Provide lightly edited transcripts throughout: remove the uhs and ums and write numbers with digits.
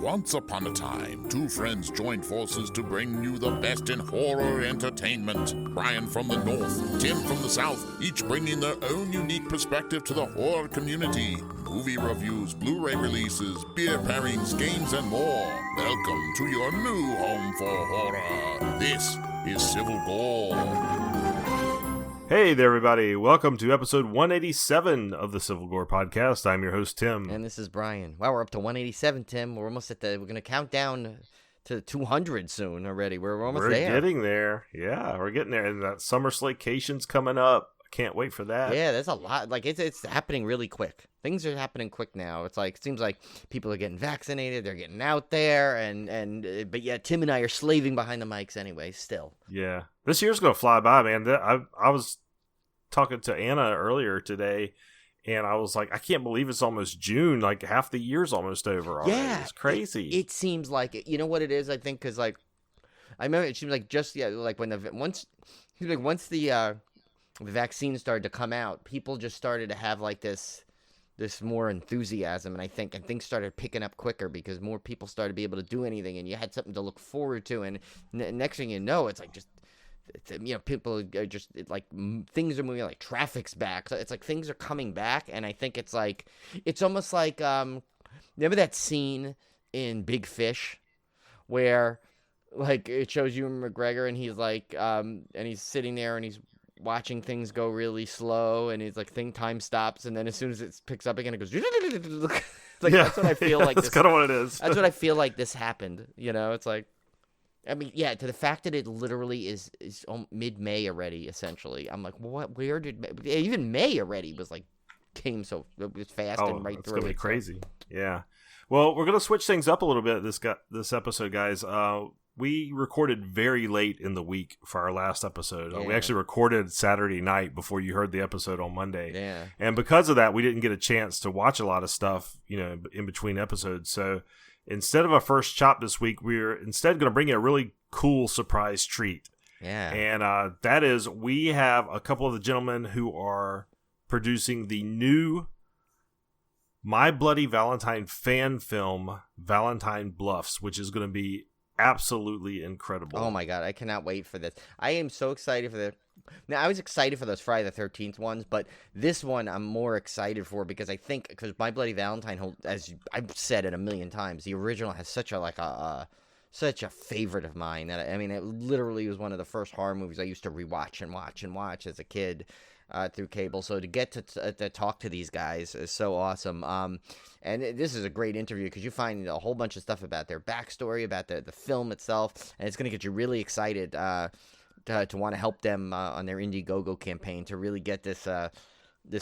Once upon a time, two friends joined forces to bring you the best in horror entertainment. Brian from the north, Tim from the south, each bringing their own unique perspective to the horror community. Movie reviews, Blu-ray releases, beer pairings, games, and more. Welcome to your new home for horror. This is Civil Gore. Hey there, everybody. Welcome to episode 187 of the Civil Gore podcast. I'm your host, Tim. And this is Brian. Wow, we're up to 187, Tim. We're almost we're going to count down to 200 soon already. We're almost there. We're getting there. Yeah, we're getting there. And that summer slacation's coming up. I can't wait for that. Yeah, there's a lot. Like, it's happening really quick. Things are happening quick now. It's like, it seems like people are getting vaccinated. They're getting out there. But yeah, Tim and I are slaving behind the mics anyway, still. Yeah. This year's going to fly by, man. I was talking to Anna earlier today, and I was like, I can't believe it's almost June. Like, half the year's almost over already. Yeah. It's crazy. It seems like it. You know what it is, I think? Because, like, I remember it seems like like when once the vaccine started to come out, people just started to have, like, this more enthusiasm, and I think things started picking up quicker because more people started to be able to do anything, and you had something to look forward to, and next thing you know, it's like just, people are just, like, things are moving, like, traffic's back. It's like things are coming back, and I think it's like, it's almost like, remember that scene in Big Fish where, like, it shows Ewan McGregor, and he's like, and he's sitting there, and he's watching things go really slow, and he's like, time stops, and then as soon as it picks up again, it goes, like, yeah. That's what I feel like. That's kind of what it is. That's what I feel like this happened. You know, it's like, I mean, yeah, to the fact that it literally is mid-May already, essentially. I'm like, what? Where did even May already was like came so it was fast and right through. It's gonna be crazy. Yeah. Well, we're gonna switch things up a little bit this episode, guys. We recorded very late in the week for our last episode. Yeah. We actually recorded Saturday night before you heard the episode on Monday. Yeah. And because of that, we didn't get a chance to watch a lot of stuff, in between episodes. So instead of a first chop this week, we're instead going to bring you a really cool surprise treat. Yeah. And that is, we have a couple of the gentlemen who are producing the new My Bloody Valentine fan film, Valentine Bluffs, which is going to be absolutely incredible. Oh my god, I cannot wait for this. I am so excited for Now, I was excited for those Friday the 13th ones, but this one I'm more excited for because My Bloody Valentine, as I've said it a million times, the original has such a favorite of mine that I mean, it literally was one of the first horror movies I used to rewatch and watch as a kid. Through cable, so to get to talk to these guys is so awesome. And this is a great interview because you find a whole bunch of stuff about their backstory, about the film itself, and it's going to get you really excited to want to help them on their Indiegogo campaign to really get this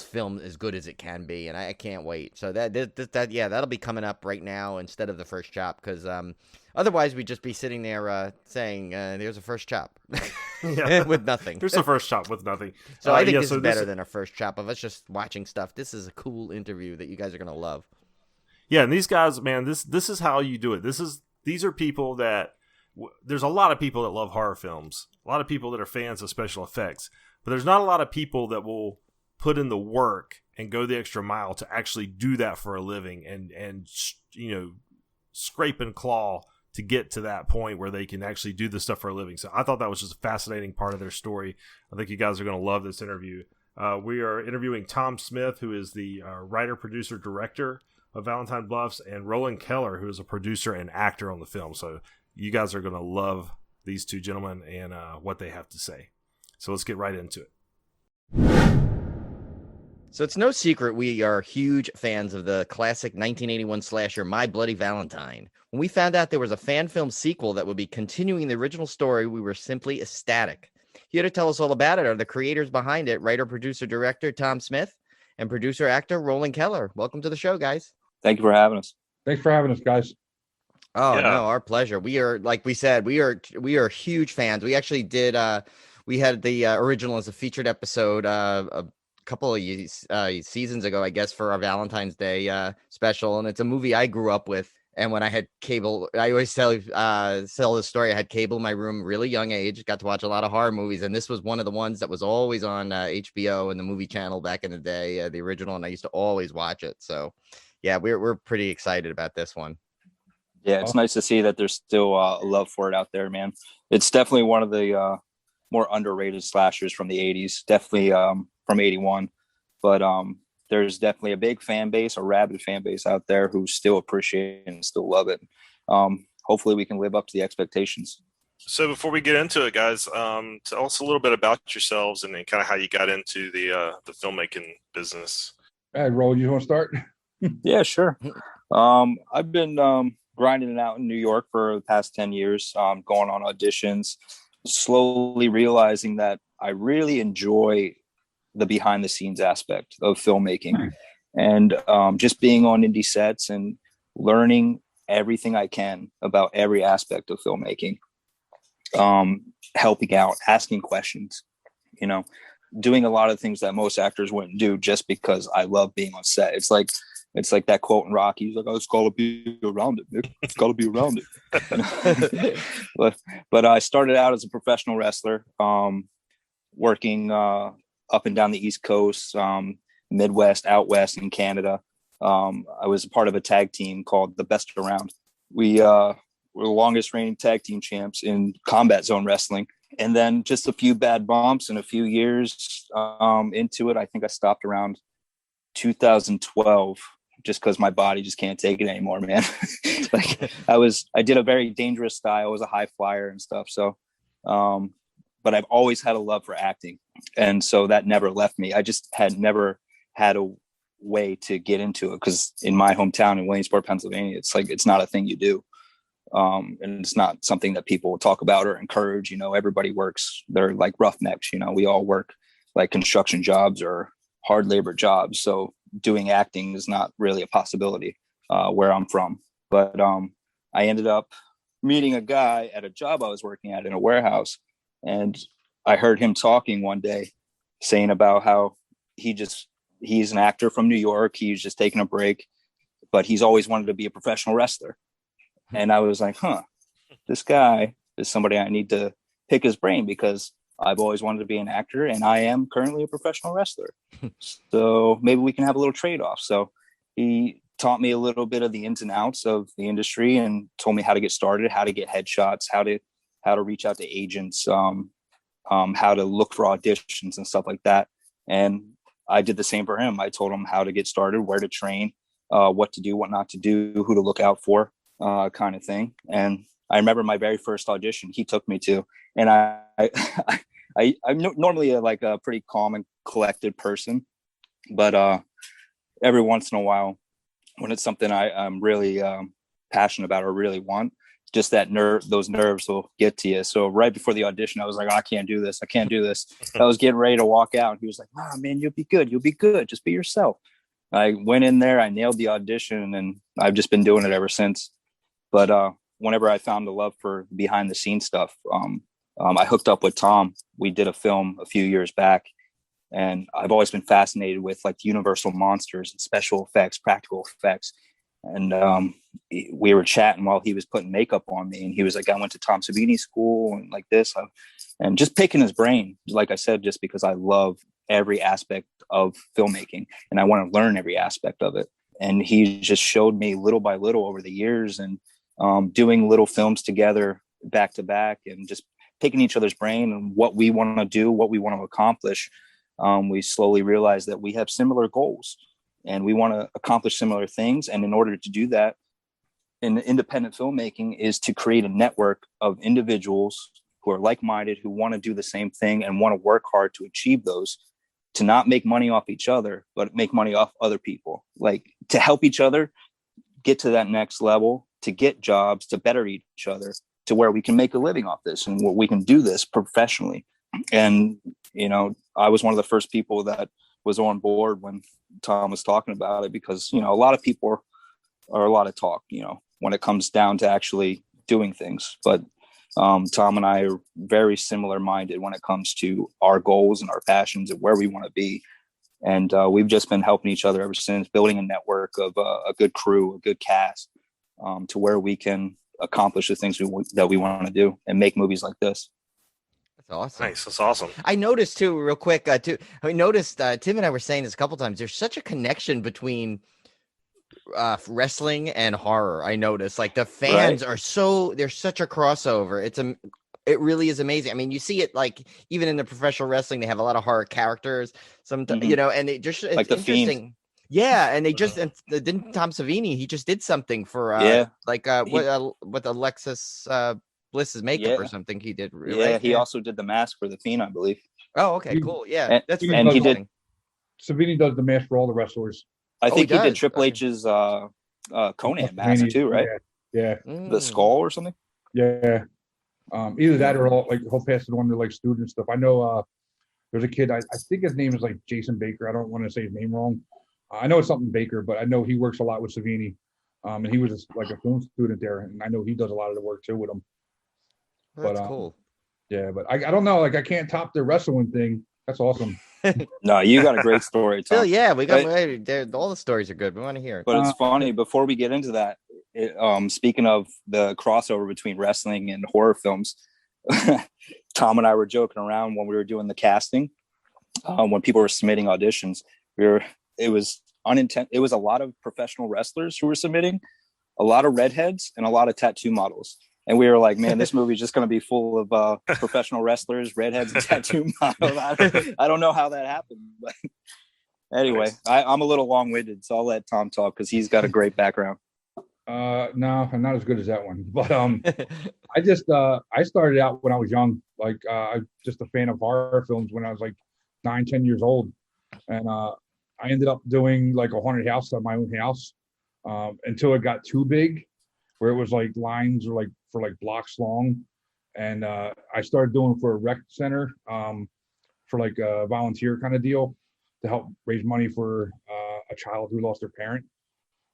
film as good as it can be, and I can't wait. So that'll be coming up right now instead of the first chop because otherwise we'd just be sitting there saying there's a first chop with nothing. There's a first chop with nothing. So I think this is better than a first chop of us just watching stuff. This is a cool interview that you guys are gonna love. Yeah, and these guys, man, this is how you do it. These are people that there's a lot of people that love horror films, a lot of people that are fans of special effects, but there's not a lot of people that will put in the work and go the extra mile to actually do that for a living and scrape and claw to get to that point where they can actually do this stuff for a living. So I thought that was just a fascinating part of their story. I think you guys are going to love this interview. We are interviewing Tom Smith, who is the writer, producer, director of Valentine Bluffs, and Roland Keller, who is a producer and actor on the film. So you guys are going to love these two gentlemen and what they have to say. So let's get right into it. So it's no secret we are huge fans of the classic 1981 slasher My Bloody Valentine. When we found out there was a fan film sequel that would be continuing the original story, we were simply ecstatic. Here to tell us all about it are the creators behind it, writer, producer, director Tom Smith, and producer, actor Roland Keller. Welcome to the show, guys. Thank you for having us. Thanks for having us, guys. Oh, yeah. No, our pleasure. We are, like we said, we are huge fans. We actually did, we had the original as a featured episode a couple of seasons ago, I guess, for our Valentine's Day special. And it's a movie I grew up with. And when I had cable, I always tell this story. I had cable in my room, really young age, got to watch a lot of horror movies. And this was one of the ones that was always on HBO and the movie channel back in the day, the original. And I used to always watch it. So, yeah, we're pretty excited about this one. Yeah, it's nice to see that there's still a love for it out there, man. It's definitely one of the more underrated slashers from the 80s, definitely from 81. But there's definitely a big fan base, a rabid fan base out there who still appreciate it and still love it. Hopefully we can live up to the expectations. So before we get into it, guys, tell us a little bit about yourselves and then kind of how you got into the filmmaking business. All right, Roll, you want to start? Yeah, sure. I've been grinding it out in New York for the past 10 years, going on auditions, slowly realizing that I really enjoy the behind the scenes aspect of filmmaking and just being on indie sets and learning everything I can about every aspect of filmmaking, helping out, asking questions, doing a lot of things that most actors wouldn't do just because I love being on set. It's like that quote in Rocky. He's like, "Oh, it's got to be around it, Nick. It's got to be around it." but I started out as a professional wrestler, working up and down the East Coast, Midwest, out West in Canada. I was a part of a tag team called the Best Around. We were the longest reigning tag team champs in combat zone wrestling. And then just a few bad bumps and a few years into it, I think I stopped around 2012 just because my body just can't take it anymore, man. I did a very dangerous style. I was a high flyer and stuff. So, but I've always had a love for acting. And so that never left me. I just had never had a way to get into it because in my hometown in Williamsport, Pennsylvania, it's not a thing you do. And it's not something that people talk about or encourage. Everybody works. They're like roughnecks. We all work like construction jobs or hard labor jobs. So doing acting is not really a possibility where I'm from. But I ended up meeting a guy at a job I was working at in a warehouse. And I heard him talking one day saying about how he's an actor from New York. He's just taking a break, but he's always wanted to be a professional wrestler. And I was like, this guy is somebody I need to pick his brain because I've always wanted to be an actor and I am currently a professional wrestler. So maybe we can have a little trade-off. So he taught me a little bit of the ins and outs of the industry and told me how to get started, how to get headshots, how to reach out to agents, how to look for auditions and stuff like that. And I did the same for him. I told him how to get started, where to train, what to do, what not to do, who to look out for, kind of thing. And I remember my very first audition he took me to, and I'm normally a pretty calm and collected person, but every once in a while, when it's something I'm really passionate about or really want, just those nerves will get to you. So right before the audition, I was like, I can't do this. I was getting ready to walk out. And he was like, man, you'll be good. Just be yourself. I went in there, I nailed the audition, and I've just been doing it ever since. But whenever I found the love for behind the scenes stuff, I hooked up with Tom. We did a film a few years back, and I've always been fascinated with like universal monsters and special effects, practical effects. And we were chatting while he was putting makeup on me, and he was like, I went to Tom Savini school and like this, and just picking his brain, like I said, just because I love every aspect of filmmaking and I want to learn every aspect of it. And he just showed me little by little over the years, and doing little films together back to back and just picking each other's brain and what we want to do, what we want to accomplish. We slowly realized that we have similar goals and we want to accomplish similar things. And in order to do that, in independent filmmaking is to create a network of individuals who are like-minded, who want to do the same thing and want to work hard to achieve those, to not make money off each other, but make money off other people, like to help each other get to that next level, to get jobs, to better each other, to where we can make a living off this and we can do this professionally. And, I was one of the first people that was on board when Tom was talking about it, because, a lot of people are a lot of talk, when it comes down to actually doing things. But Tom and I are very similar minded when it comes to our goals and our passions and where we want to be. And we've just been helping each other ever since, building a network of a good crew, a good cast, to where we can accomplish the things that we want to do and make movies like this. That's awesome. Nice. That's awesome. I noticed too, real quick, Tim and I were saying this a couple times. There's such a connection between wrestling and horror. I noticed like the fans are there's such a crossover. It really is amazing. I mean, you see it like even in the professional wrestling, they have a lot of horror characters. You know, and it's like the interesting. Fiend. Yeah, and they just didn't Tom Savini. He just did something for with Alexis Bliss's makeup or something. He did. Right? He also did the mask for the Fiend, I believe. Oh, okay, cool. Yeah, and, that's and he did. Savini does the mask for all the wrestlers. I think he did Triple H's Conan mask too, right? Yeah. The skull or something. Yeah. Either that or he'll pass it on to like student stuff. I know there's a kid. I think his name is like Jason Baker. I don't want to say his name wrong. I know it's something Baker, but I know he works a lot with Savini. And he was like a film student there, and I know he does a lot of the work too with him. That's cool. Yeah, but I don't know. Like I can't top the wrestling thing. That's awesome. No, you got a great story, Tom. Still, yeah, we got all the stories are good. We want to hear it. But it's funny. Before we get into that, speaking of the crossover between wrestling and horror films, Tom and I were joking around when we were doing the casting. When people were submitting auditions, it was a lot of professional wrestlers who were submitting, a lot of redheads, and a lot of tattoo models. And we were like, man, this movie is just going to be full of professional wrestlers, redheads, and tattoo models. I don't know how that happened. But anyway, I'm a little long-winded, so I'll let Tom talk because he's got a great background. No, I'm not as good as that one. But I started out when I was young. Like I'm just a fan of horror films when I was like 9-10 years old. And I ended up doing like a haunted house at my own house until it got too big, where it was like lines were like for like blocks long. And I started doing for a rec center for like a volunteer kind of deal to help raise money for a child who lost their parent.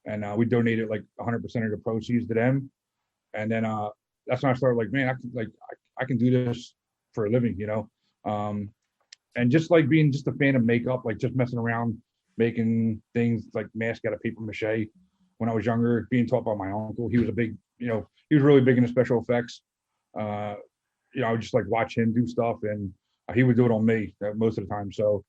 And we donated like 100% of the proceeds to them. And then that's when I started like, man, I can do this for a living, you know? And just like being just a fan of makeup, like just messing around, making things like mask out of paper mache. When I was younger, being taught by my uncle, he was he was really big into special effects. I would just like watch him do stuff, and he would do it on me most of the time. So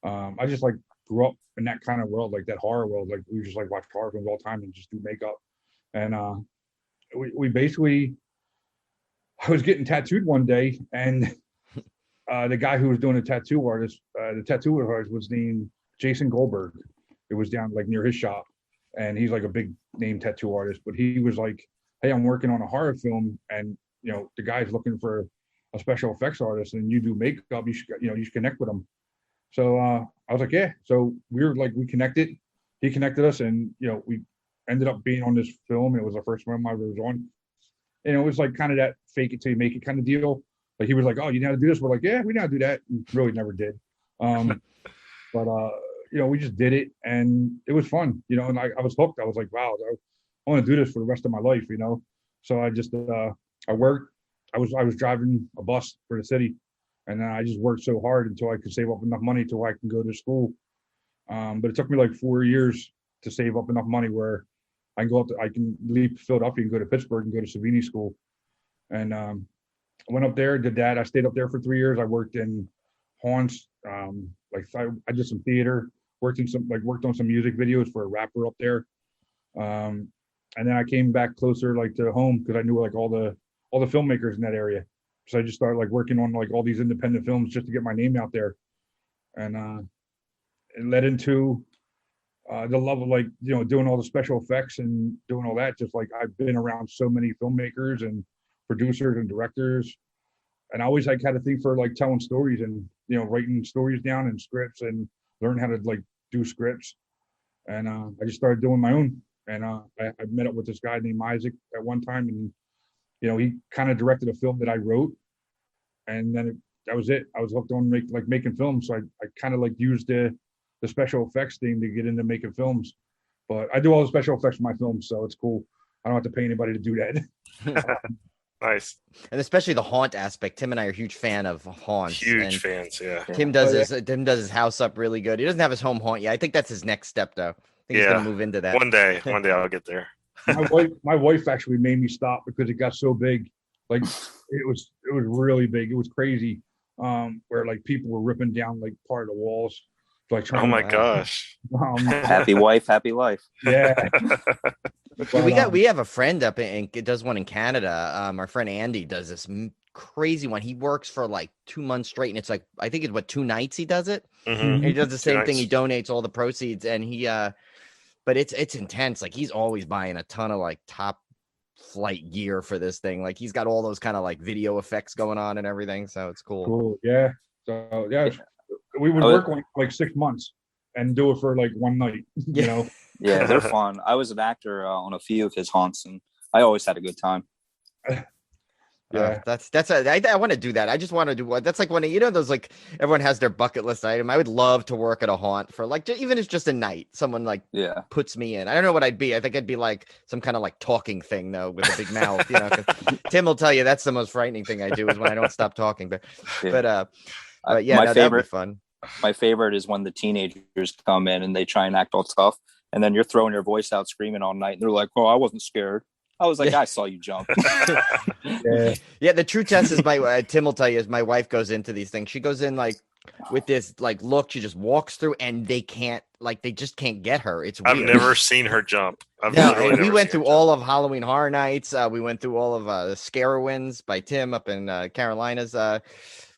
I just like grew up in that kind of world, like that horror world. Like we just like watch horror films all the time and just do makeup. And we basically, I was getting tattooed one day, and the guy who was doing the tattoo artist was named Jason Goldberg. It was down like near his shop, and he's like a big name tattoo artist. But he was like, "Hey, I'm working on a horror film, and the guy's looking for a special effects artist, and you do makeup. You should connect with him." So I was like, "Yeah." So we connected. He connected us, and we ended up being on this film. It was the first one I was on, and it was like kind of that fake it till you make it kind of deal. Like he was like, "Oh, you know how to do this?" We're like, "Yeah, we know how to do that." And really never did. But we just did it, and it was fun. And I was hooked. I was like, "Wow, I want to do this for the rest of my life." So I just I worked. I was driving a bus for the city, and then I just worked so hard until I could save up enough money till I can go to school. But it took me like 4 years to save up enough money where I can leave Philadelphia and go to Pittsburgh and go to Savini school. And I went up there, did that. I stayed up there for 3 years. I worked in haunts. I did some theater, worked on some music videos for a rapper up there. And then I came back closer like to home because I knew like all the filmmakers in that area. So I just started like working on like all these independent films just to get my name out there. And it led into the love of like, doing all the special effects and doing all that. Just like I've been around so many filmmakers and producers and directors. And I always like had a thing for like telling stories and, writing stories down and scripts and learn how to like do scripts. And I just started doing my own. And I met up with this guy named Isaac at one time, and he kind of directed a film that I wrote, and then that was it. I was hooked on making films, so I kind of like used the special effects thing to get into making films. But I do all the special effects for my films, so it's cool. I don't have to pay anybody to do that. Nice. And especially the haunt aspect. Tim and I are a huge fan of haunts. Huge fans, yeah. Tim does his house up really good. He doesn't have his home haunt yet. I think that's his next step, though. I think he's gonna move into that. One day I'll get there. My wife actually made me stop because it got so big. Like it was really big. It was crazy. Where like people were ripping down like part of the walls like Oh trying my Wow. gosh. Happy wife, happy life. yeah. Yeah, we have a friend up in does one in Canada. Our friend Andy does this crazy one. He works for like 2 months straight, and it's like I think it's 2 nights he does it. Mhm. And he does the 2 same thing. He nights. donates all the proceeds, and he but it's intense. Like he's always buying a ton of like top flight gear for this thing. Like he's got all those kind of like video effects going on and everything. So it's cool. Cool. Yeah. So yeah, we would Oh, work like 6 months and do it for like one night. You know. Yeah, they're fun. I was an actor on a few of his haunts, and I always had a good time. Yeah. I want to do that. I just want to do what that's like when those like everyone has their bucket list item. I would love to work at a haunt for like even if it's just a night. Someone like Yeah. puts me in. I don't know what I'd be. I think I'd be like some kind of like talking thing though with a big mouth. 'Cause Tim will tell you that's the most frightening thing I do is when I don't stop talking. But yeah, my that'd favorite be fun. my favorite is when the teenagers come in and they try and act all tough, and then you're throwing your voice out screaming all night, and they're like, "Oh, I wasn't scared." I was like, Yeah. "I saw you jump." Yeah. Yeah, the true test is Tim will tell you is my wife goes into these things. She goes in like with this like look. She just walks through, and they just can't get her. It's weird. I've never seen her jump. I've No, literally and we never went seen her through all of Halloween Horror Nights. We went through all of the Scarowinds by Tim up in Carolinas.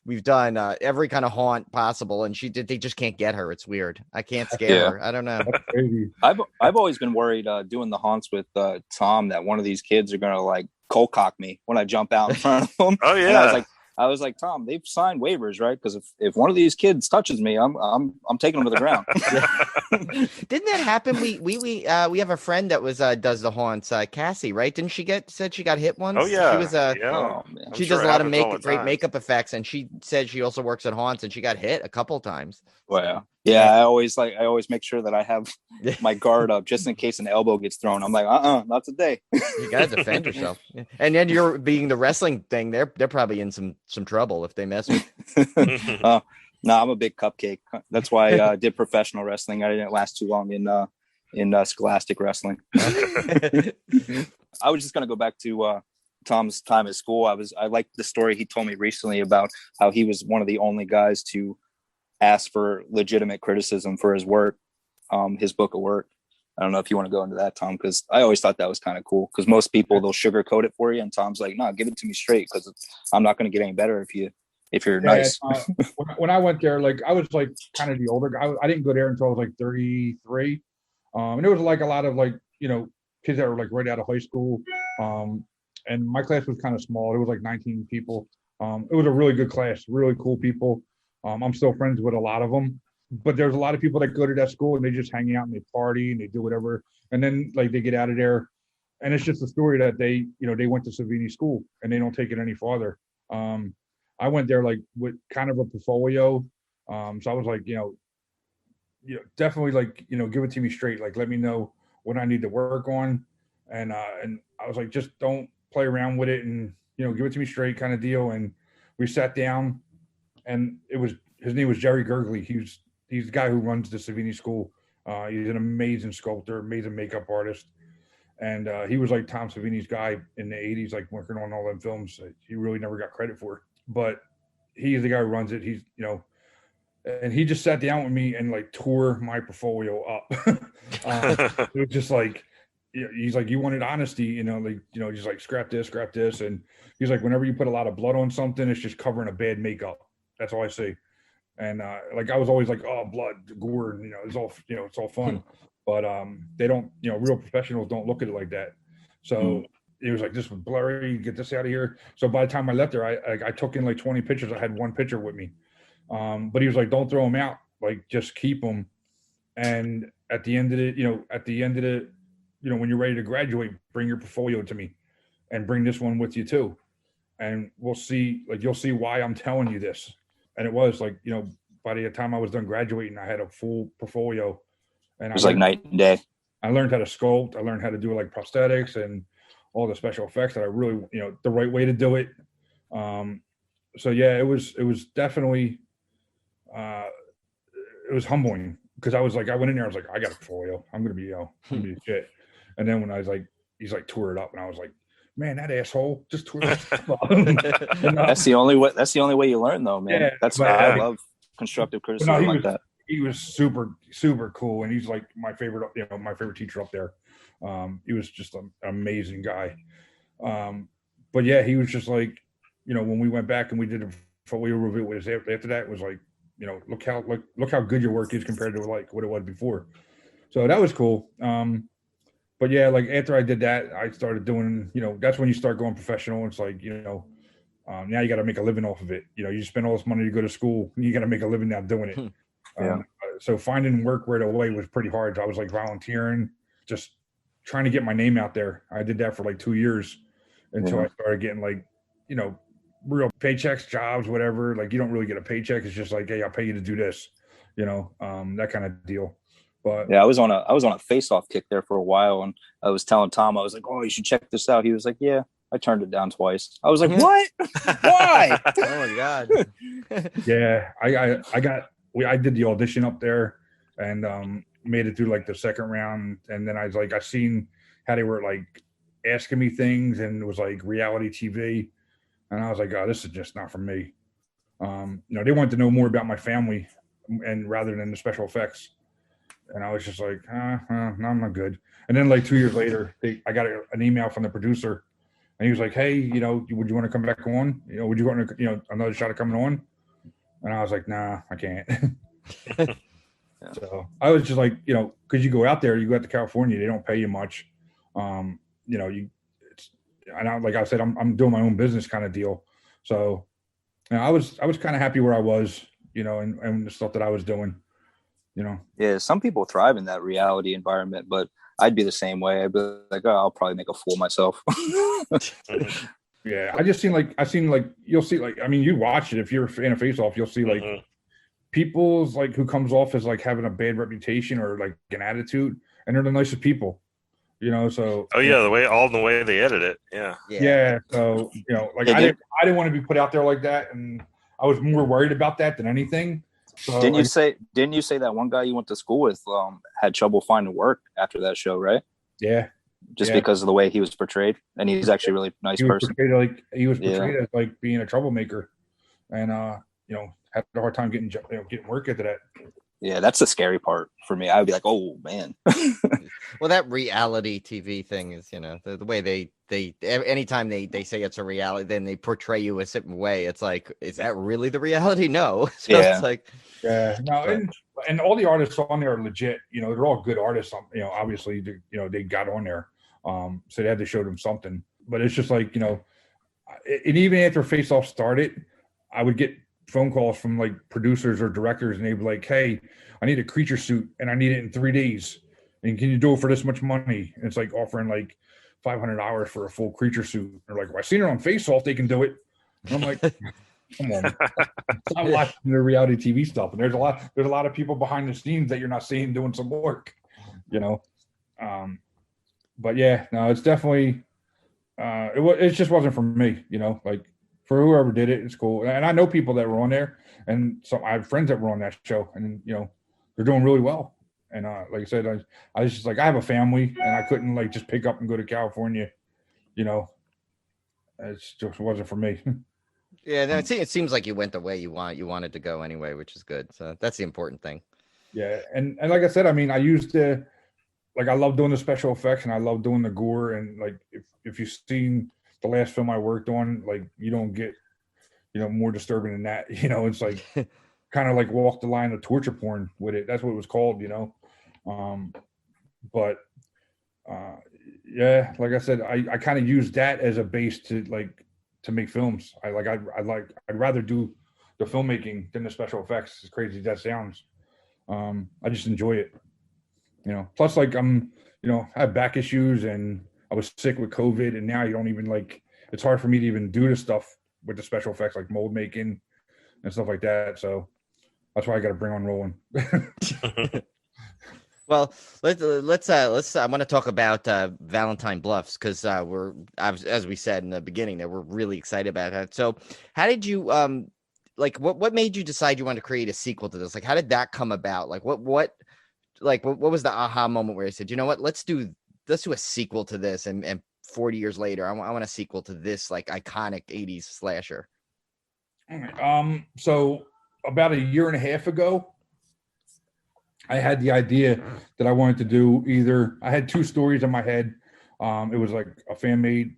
We've done every kind of haunt possible, and they just can't get her. It's weird. I can't scare Yeah. her. I don't know. That's crazy. I've always been worried doing the haunts with Tom that one of these kids are gonna like cold cock me when I jump out in front of them. Oh And yeah. I was like, Tom, they've signed waivers, right? Because if one of these kids touches me, I'm taking them to the ground. Didn't that happen? We have a friend that was does the haunts, Cassie, right? Didn't she said she got hit once? Oh yeah. She was yeah. Oh, man. I'm she sure does it a lot of happens all the great time. makeup effects, and she said she also works at haunts, and she got hit a couple times. Well, yeah, I always make sure that I have my guard up just in case an elbow gets thrown. I'm like, not today. You gotta defend yourself. Yeah. And then you're being the wrestling thing. They're probably in some trouble if they mess with. No, I'm a big cupcake. That's why I did professional wrestling. I didn't last too long in scholastic wrestling. I was just gonna go back to Tom's time at school. I liked the story he told me recently about how he was one of the only guys to ask for legitimate criticism for his work, his book of work. I don't know if you want to go into that, Tom, because I always thought that was kind of cool. Because most people they'll sugarcoat it for you, and Tom's like, "No, give it to me straight, because I'm not going to get any better if you're nice." When I went there, like I was like kind of the older guy. I didn't go there until I was like 33. And there was like a lot of like kids that were like right out of high school. And my class was kind of small. It was like 19 people. It was a really good class, really cool people. I'm still friends with a lot of them. But there's a lot of people that go to that school and they just hang out and they party and they do whatever. And then like they get out of there. And it's just a story that they went to Savini school and they don't take it any farther. I went there like with kind of a portfolio. So I was like, definitely like, give it to me straight. Like, let me know what I need to work on. And I was like, just don't play around with it and, give it to me straight kind of deal. And we sat down and his name was Jerry Gergley. He's the guy who runs the Savini school. He's an amazing sculptor, amazing makeup artist. And he was like Tom Savini's guy in the 80s, like working on all them films. He really never got credit for it, but he's the guy who runs it. He's, and he just sat down with me and like tore my portfolio up. It was just like, he's like, you wanted honesty, just like scrap this. And he's like, whenever you put a lot of blood on something, it's just covering a bad makeup. That's all I see. And like, I was always like, oh, blood, gore, and, it's all fun. But they don't, real professionals don't look at it like that. So it was like, this was blurry, get this out of here. So by the time I left there, I took in like 20 pictures. I had one picture with me. But he was like, don't throw them out. Like, just keep them. And at the end of it, when you're ready to graduate, bring your portfolio to me and bring this one with you too. And we'll see, like, you'll see why I'm telling you this. And it was like, by the time I was done graduating, I had a full portfolio. And It was like night and day. I learned how to sculpt. I learned how to do like prosthetics and all the special effects that I really, the right way to do it. So yeah, it was definitely, it was humbling because I was like, I went in there, I was like, I got a portfolio. I'm going to be shit. And then when I was like, he's like, tore it up. And I was like, man, that asshole just tore that stuff up. That's the only way you learn though, man. Yeah, That's why I love constructive criticism like that. he was super cool, and he's like my favorite, my favorite teacher up there. He was just an amazing guy. But yeah, he was just like, when we went back and we did a portfolio review, was after that, it was like, look how good your work is compared to like what it was before. So that was cool. But yeah, like after I did that, I started doing, that's when you start going professional. It's like, now you got to make a living off of it. You spend all this money to go to school, and you got to make a living now doing it. Yeah. So finding work right away was pretty hard. I was like volunteering, just trying to get my name out there. I did that for like 2 years until I started getting like, real paychecks, jobs, whatever. Like you don't really get a paycheck. It's just like, hey, I'll pay you to do this, that kind of deal. But yeah, I was on a face-off kick there for a while, and I was telling Tom, I was like, oh, you should check this out. He was like, yeah. I turned it down twice. I was like, what? Why? Oh my God. Yeah, I did the audition up there and made it through like the second round. And then I seen how they were like asking me things, and it was like reality TV. And I was like, oh, this is just not for me. They wanted to know more about my family and rather than the special effects. And I was just like, no, I'm not good. And then like 2 years later, I got an email from the producer. And he was like, hey, would you want to come back on? Would you want to, another shot of coming on? And I was like, nah, I can't. Yeah. So I was just like, because you go out there, you go out to California, they don't pay you much. And like I said, I'm doing my own business kind of deal. So I was kind of happy where I was, and the stuff that I was doing, Yeah, some people thrive in that reality environment, but I'd be the same way. I'd be like, oh, I'll probably make a fool of myself. Yeah, I seen like you'll see like, I mean, you watch it if you're a fan of Face Off, you'll see like people's like who comes off as like having a bad reputation or like an attitude, and they're the nicest people, So Oh yeah, the way they edit it. Yeah. Yeah. So like I didn't want to be put out there like that, and I was more worried about that than anything. So, didn't you say that one guy you went to school with had trouble finding work after that show, right? Yeah. Just because of the way he was portrayed, and he's actually a really nice person. He was portrayed as like being a troublemaker, and had a hard time getting work after that. Yeah, that's the scary part for me. I would be like, oh man. Well, that reality TV thing is, the way they anytime they say it's a reality, then they portray you a certain way. It's like, is that really the reality? No. So yeah. It's like, yeah, no, and all the artists on there are legit. They're all good artists. Obviously, they got on there, so they had to show them something. But it's just like, and even after Face Off started, I would get phone calls from like producers or directors, and they'd be like, hey, I need a creature suit and I need it in 3 days, and can you do it for this much money? And it's like offering like $500 for a full creature suit. They're like, well, I seen it on Face Off, they can do it. And I'm like, come on. I'm watching the reality TV stuff, and there's a lot of people behind the scenes that you're not seeing doing some work, but yeah, no, it's definitely it just wasn't for me, like for whoever did it, it's cool. And I know people that were on there, and so I have friends that were on that show, and they're doing really well. And like I said, I was just like, I have a family, and I couldn't like just pick up and go to California. It just wasn't for me. yeah, no, it seems like you went the way you wanted to go anyway, which is good. So that's the important thing. Yeah, and like I said, I mean, I used to like, I love doing the special effects, and I love doing the gore, and like if you've seen the last film I worked on, like you don't get more disturbing than that. It's like kind of like walk the line of torture porn with it. That's what it was called. But yeah, like I said, I kind of use that as a base to make films. I'd rather do the filmmaking than the special effects, as crazy as that sounds. I just enjoy it. Plus like I have back issues, and I was sick with COVID, and now you don't even it's hard for me to even do the stuff with the special effects, like mold making and stuff like that. So that's why I got to bring on Roland. Well, let's I want to talk about Valentine Bluffs, because as we said in the beginning, that we're really excited about that. So how did you what made you decide you wanted to create a sequel to this? Like, how did that come about? Like what was the aha moment where you said, you know what, let's do a sequel to this, and 40 years later, I want a sequel to this like iconic 80s slasher? So about a year and a half ago, I had the idea that I wanted to do either. I had two stories in my head. It was like a fan made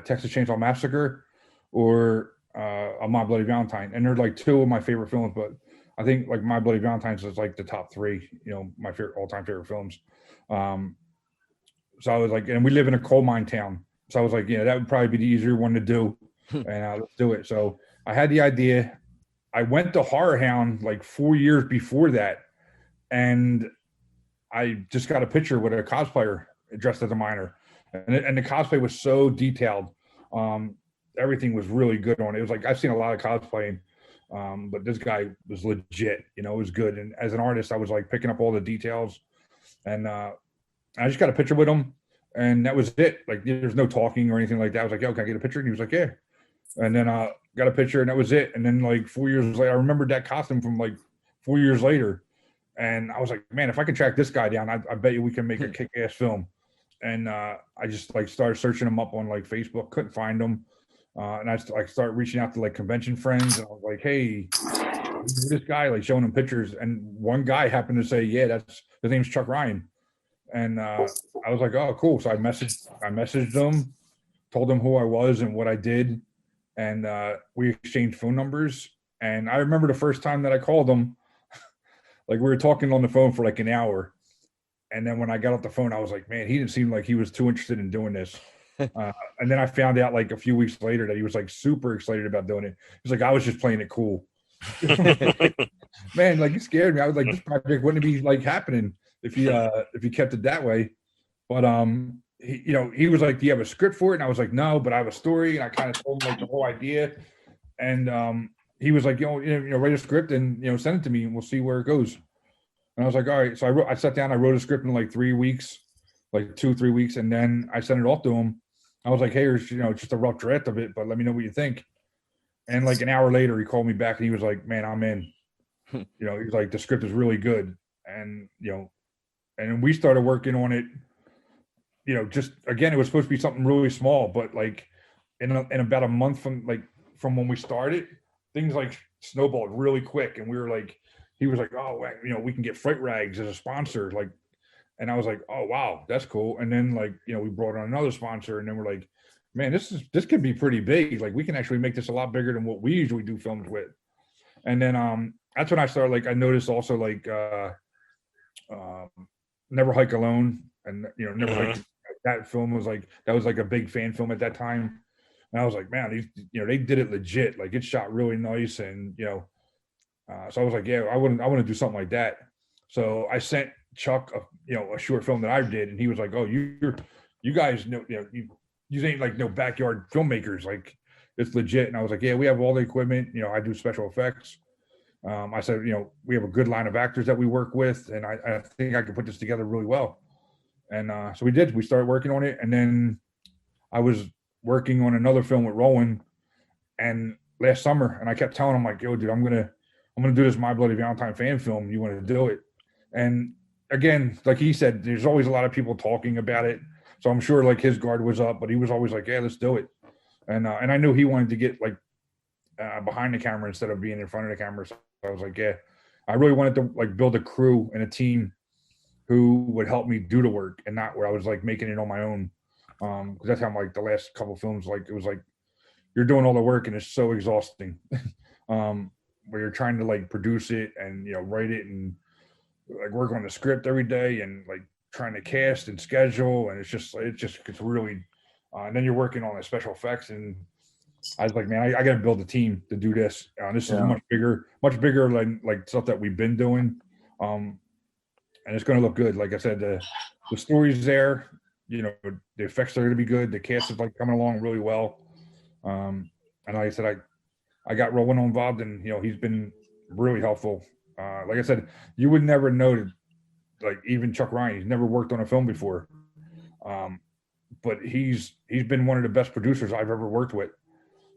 Texas Chainsaw Massacre or a My Bloody Valentine, and they're like two of my favorite films. But I think like My Bloody Valentine's is like the top three. My favorite all-time favorite films. So I was like, and we live in a coal mine town, so I was like, that would probably be the easier one to do, and let's do it. So I had the idea. I went to Horror Hound like 4 years before that. And I just got a picture with a cosplayer dressed as a miner, and the cosplay was so detailed. Everything was really good on it. It was like I've seen a lot of cosplaying, but this guy was legit. It was good. And as an artist, I was like picking up all the details, and I just got a picture with him, and that was it. Like there's no talking or anything like that. I was like, "Yo, can I get a picture?" And he was like, "Yeah." And then got a picture, and that was it. And then like 4 years later, I remembered that costume from like 4 years later. And I was like, man, if I can track this guy down, I bet you we can make a kick-ass film. And I just like started searching him up on like Facebook, couldn't find him. And I like started reaching out to like convention friends, and I was like, hey, this guy, like showing him pictures. And one guy happened to say, yeah, his name's Chuck Ryan. And I was like, oh, cool. So I messaged him, told him who I was and what I did. And we exchanged phone numbers. And I remember the first time that I called him, like we were talking on the phone for like an hour. And then when I got off the phone, I was like, man, he didn't seem like he was too interested in doing this. And then I found out like a few weeks later that he was like super excited about doing it. He's like, I was just playing it cool. Man, like it scared me. I was like, this project wouldn't be like happening if you kept it that way. But he was like, do you have a script for it? And I was like, no, but I have a story. And I kind of told him like the whole idea. And he was like, write a script and send it to me and we'll see where it goes. And I was like, all right. So I sat down, I wrote a script in like 3 weeks, like 2-3 weeks, and then I sent it off to him. I was like, hey, here's just a rough draft of it, but let me know what you think. And like an hour later, he called me back and he was like, man, I'm in. He was like, the script is really good. And and we started working on it. Just again, it was supposed to be something really small, but like in about a month from when we started, things like snowballed really quick. And we were like, he was like, oh, we can get Fright Rags as a sponsor. Like, and I was like, oh, wow, that's cool. And then like, we brought on another sponsor, and then we're like, man, this could be pretty big. Like we can actually make this a lot bigger than what we usually do films with. And then that's when I started, like, I noticed also like Never Hike Alone, and Never Hike, that film was like, that was like a big fan film at that time. And I was like, man, these, they did it legit. Like it shot really nice. And, so I was like, yeah, I want to do something like that. So I sent Chuck, a short film that I did. And he was like, oh, you guys know, you ain't like no backyard filmmakers. Like it's legit. And I was like, yeah, we have all the equipment. I do special effects. I said, we have a good line of actors that we work with. And I think I could put this together really well. And so we did. We started working on it. And then I was working on another film with Roland and last summer, and I kept telling him like, yo, dude, I'm gonna do this My Bloody Valentine fan film. You want to do it? And again, like he said, there's always a lot of people talking about it. So I'm sure like his guard was up, but he was always like, yeah, let's do it. And I knew he wanted to get like behind the camera instead of being in front of the camera. So I was like, yeah, I really wanted to like build a crew and a team who would help me do the work and not where I was like making it on my own. Because that's how like the last couple of films, like it was like you're doing all the work and it's so exhausting. Where you're trying to like produce it and write it and like work on the script every day and like trying to cast and schedule, and it's really and then you're working on the special effects. And I was like, man, I got to build a team to do this. This is much bigger than like stuff that we've been doing, and it's going to look good. Like I said, the story's there. The effects are going to be good. The cast is like coming along really well. And like I said, I got Roland involved, and he's been really helpful. Like I said, you would never know that, like even Chuck Ryan, he's never worked on a film before. But he's been one of the best producers I've ever worked with.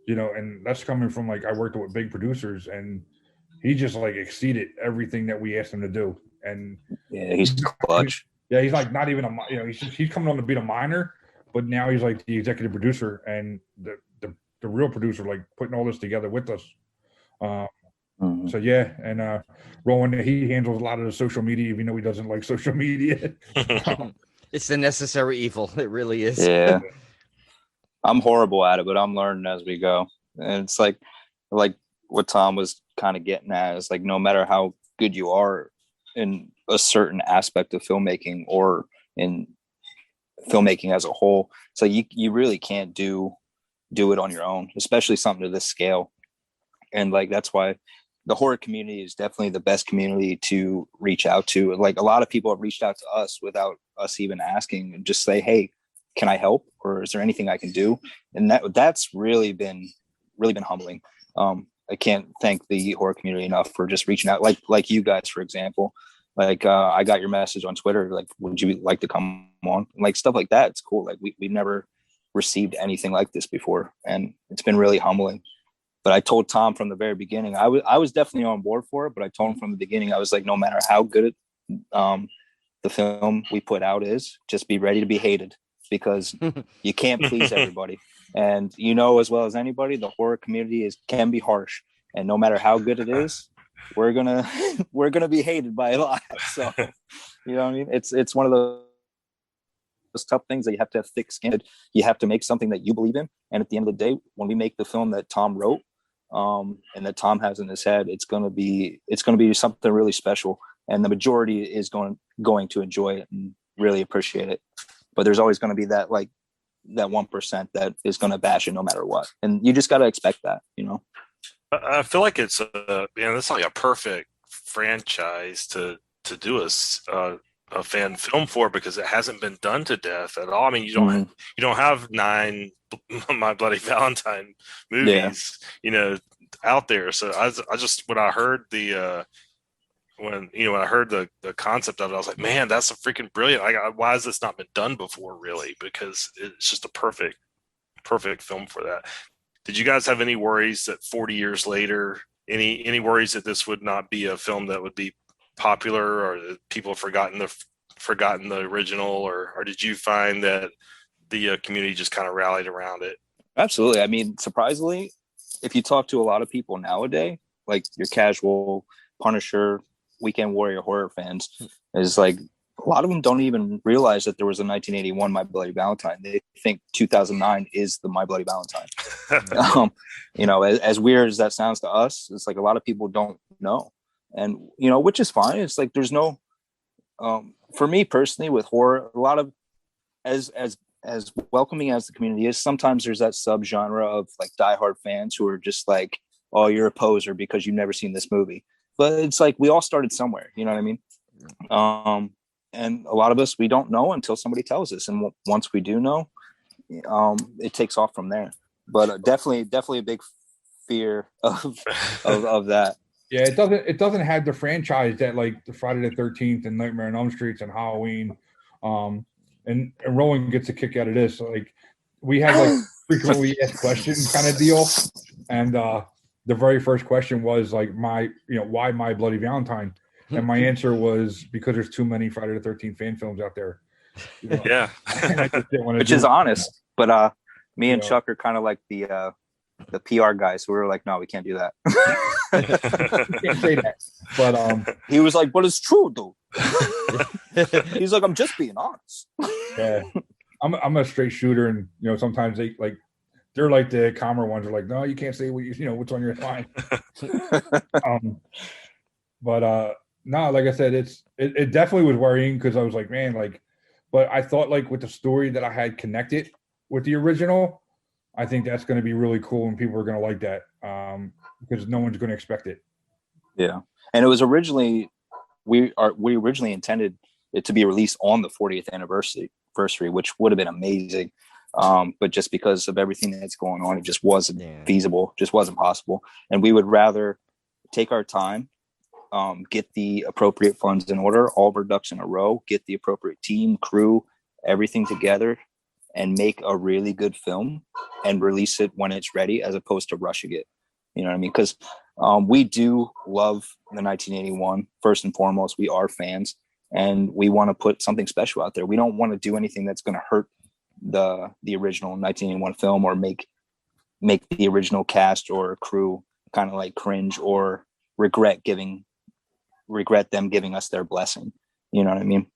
And that's coming from like I worked with big producers, and he just like exceeded everything that we asked him to do. And yeah, he's clutch. Yeah, he's like not even he's coming on to be a minor, but now he's like the executive producer and the real producer, like putting all this together with us. Mhm. So yeah, and Roland, he handles a lot of the social media, even though he doesn't like social media. It's the necessary evil. It really is. Yeah. I'm horrible at it, but I'm learning as we go. And it's like what Tom was kind of getting at is like, no matter how good you are in a certain aspect of filmmaking or in filmmaking as a whole, so you really can't do it on your own, especially something to this scale. And like, that's why the horror community is definitely the best community to reach out to. Like, a lot of people have reached out to us without us even asking, and just say, hey, can I help, or is there anything I can do? And that's really been humbling. I can't thank the horror community enough for just reaching out, like you guys, for example. Like, I got your message on Twitter, like, would you like to come on? Like, stuff like that. It's cool. Like, we've never received anything like this before, and it's been really humbling. But I told Tom from the very beginning, I was definitely on board for it, but I told him from the beginning, I was like, no matter how good the film we put out is, just be ready to be hated, because you can't please everybody. And you know as well as anybody, the horror community can be harsh, and no matter how good it is, we're gonna be hated by a lot. So, you know what I mean? It's one of those tough things that you have to have thick skin. You have to make something that you believe in, and at the end of the day, when we make the film that Tom wrote, and that Tom has in his head, it's gonna be something really special, and the majority is going to enjoy it and really appreciate it. But there's always going to be that 1% that is going to bash it no matter what, and you just got to expect that, you know. I feel like it's it's like a perfect franchise to do a fan film for, because it hasn't been done to death at all. I mean, you don't have 9 My Bloody Valentine movies, out there. So I just when I heard when I heard the concept of it, I was like, man, that's a freaking brilliant. Why has this not been done before, really? Because it's just a perfect film for that. Did you guys have any worries that 40 years later, any worries that this would not be a film that would be popular, or that people have forgotten the original, or did you find that the community just kind of rallied around it? Absolutely. I mean, surprisingly, if you talk to a lot of people nowadays, like your casual Punisher, Weekend Warrior horror fans, is like, a lot of them don't even realize that there was a 1981 My Bloody Valentine. They think 2009 is the My Bloody Valentine. As weird as that sounds to us, it's like a lot of people don't know, and which is fine. It's like there's no, for me personally with horror, a lot of as welcoming as the community is, sometimes there's that subgenre of like diehard fans who are just like, oh, you're a poser because you've never seen this movie. But it's like, we all started somewhere, you know what I mean? And a lot of us, we don't know until somebody tells us. And once we do know, it takes off from there. But definitely a big fear of that. Yeah, it doesn't have the franchise that like the Friday the 13th and Nightmare on Elm Street and Halloween. And Roland gets a kick out of this. So, like, we have like frequently asked questions kind of deal. And the very first question was like, why My Bloody Valentine? And my answer was, because there's too many Friday the 13th fan films out there. Yeah. Which is honest. But me and Chuck are kind of like the PR guys, so we were like, no, we can't do that. Can't say that. But he was like, but it's true, dude. He's like, I'm just being honest. Yeah. I'm a straight shooter, and sometimes they're like the calmer ones are like, no, you can't say what's on your mind. No, like I said, it definitely was worrying, because I was like, man, but I thought like with the story that I had connected with the original, I think that's going to be really cool, and people are going to like that, because no one's going to expect it. Yeah, and it was originally we originally intended it to be released on the 40th anniversary, which would have been amazing. But just because of everything that's going on, it just wasn't feasible, just wasn't possible. And we would rather take our time, get the appropriate funds in order, all of our ducks in a row, get the appropriate team, crew, everything together, and make a really good film and release it when it's ready, as opposed to rushing it. You know what I mean? Because we do love the 1981. First and foremost, we are fans, and we want to put something special out there. We don't want to do anything that's going to hurt the original 1981 film, or make the original cast or crew kind of like cringe, or regret them giving us their blessing. You know what I mean?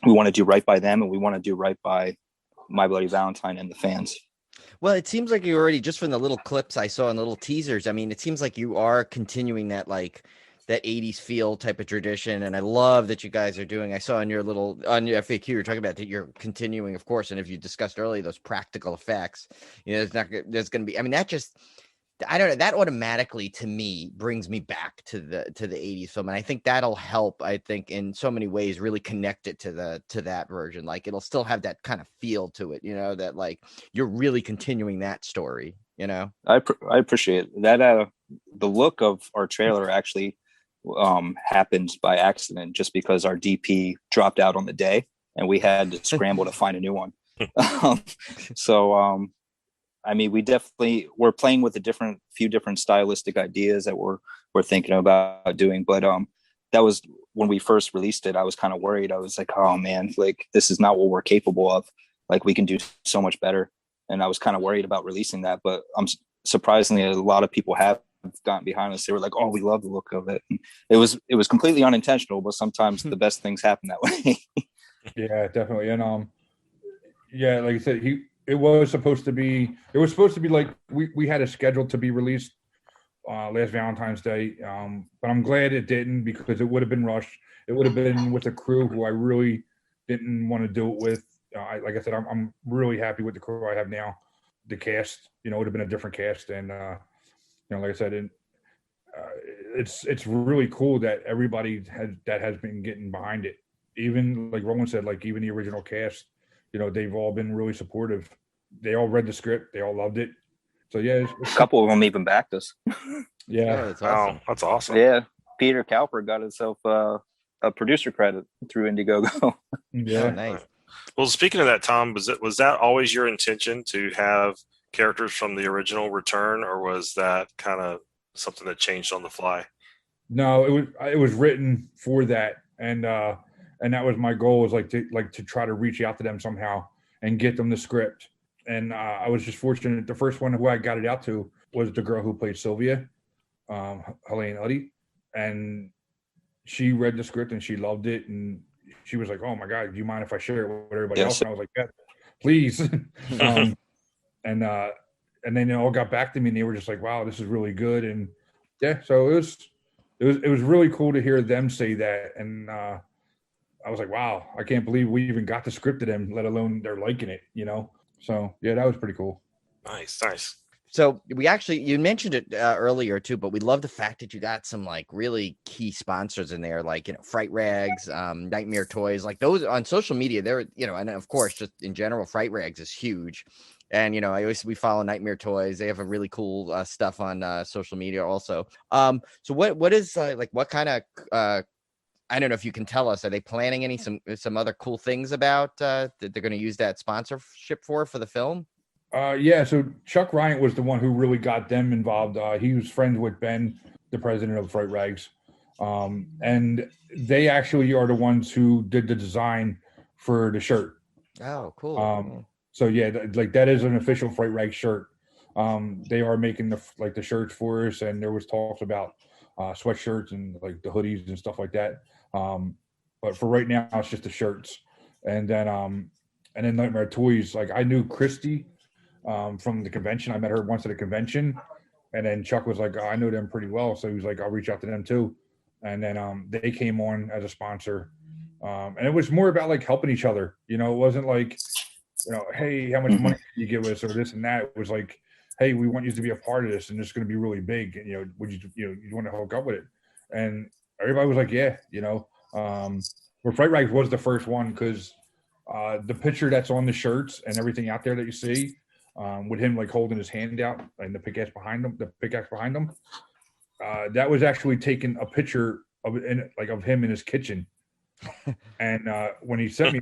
We want to do right by them, and we want to do right by My Bloody Valentine and the fans. Well, it seems like you already, just from the little clips I saw and little teasers, I mean, it seems like you are continuing that, like, that 80s feel type of tradition. And I love that you guys are doing, I saw on your FAQ, you're talking about that you're continuing, of course. And if you discussed earlier, those practical effects, there's going to be, I mean, that just, I don't know, that automatically to me brings me back to the 80s film. And I think that'll help, I think, in so many ways really connect it to that version. Like, it'll still have that kind of feel to it, that like you're really continuing that story, I appreciate that. The look of our trailer actually happened by accident, just because our DP dropped out on the day and we had to scramble to find a new one. I mean, we're playing with few different stylistic ideas that we're thinking about doing. But that was when we first released it. I was kind of worried. I was like, oh man, like this is not what we're capable of. Like we can do so much better. And I was kind of worried about releasing that. But surprisingly, a lot of people have gotten behind us. They were like, oh, we love the look of it. And it was completely unintentional, but sometimes the best things happen that way. Yeah, definitely. And yeah, like I said, it was supposed to be like we had a schedule to be released last Valentine's Day. But I'm glad it didn't, because it would have been rushed. It would have been with a crew who I really didn't want to do it with. Like I said, I'm really happy with the crew I have now. The cast, it would have been a different cast. And, like I said, it's really cool that everybody has been getting behind it. Even like Roland said, like even the original cast, they've all been really supportive. They all read the script. They all loved it. So yeah, a couple of them even backed us. Yeah, that's awesome. Wow, that's awesome. Yeah, Peter Cowper got himself a producer credit through Indiegogo. Yeah, Oh, nice. Well, speaking of that, Tom, was that always your intention to have characters from the original return, or was that kind of something that changed on the fly? No, it was written for that, and that was my goal, was to try to reach out to them somehow and get them the script. And I was just fortunate. The first one who I got it out to was the girl who played Sylvia, Helene Uddy, and she read the script and she loved it, and she was like, "Oh my God, do you mind if I share it with everybody else?" And I was like, "Yeah, please." And then they all got back to me and they were just like, "Wow, this is really good." And yeah, so it was really cool to hear them say that. And I was like, "Wow, I can't believe we even got the script to them, let alone they're liking it." So yeah, that was pretty cool. Nice. So you mentioned it earlier too, but we love the fact that you got some like really key sponsors in there, like, Fright Rags, Nightmare Toys, like those on social media. They're, and of course, just in general, Fright Rags is huge. And, we follow Nightmare Toys. They have a really cool stuff on social media also. So what is what kind of, I don't know if you can tell us, are they planning some other cool things about that they're going to use that sponsorship for the film? Yeah, so Chuck Ryan was the one who really got them involved. He was friends with Ben, the president of Fright Rags. And they actually are the ones who did the design for the shirt. Oh, cool. So yeah, that is an official Fright Rags shirt. They are making the shirts for us, and there was talks about sweatshirts and like the hoodies and stuff like that. But for right now, it's just the shirts. And then Nightmare Toys, like I knew Christy from the convention. I met her once at a convention, and then Chuck was like, "Oh, I know them pretty well," so he was like, "I'll reach out to them too." And then they came on as a sponsor, and it was more about like helping each other. It wasn't like, hey, how much money can you give us or this and that. It was like, hey, we want you to be a part of this, and it's going to be really big. And would you want to hook up with it? And everybody was like, yeah. Where Fright Rags was the first one, because the picture that's on the shirts and everything out there that you see, with him like holding his hand out and the pickaxe behind him, that was actually taking a picture of him in his kitchen. And when he sent me,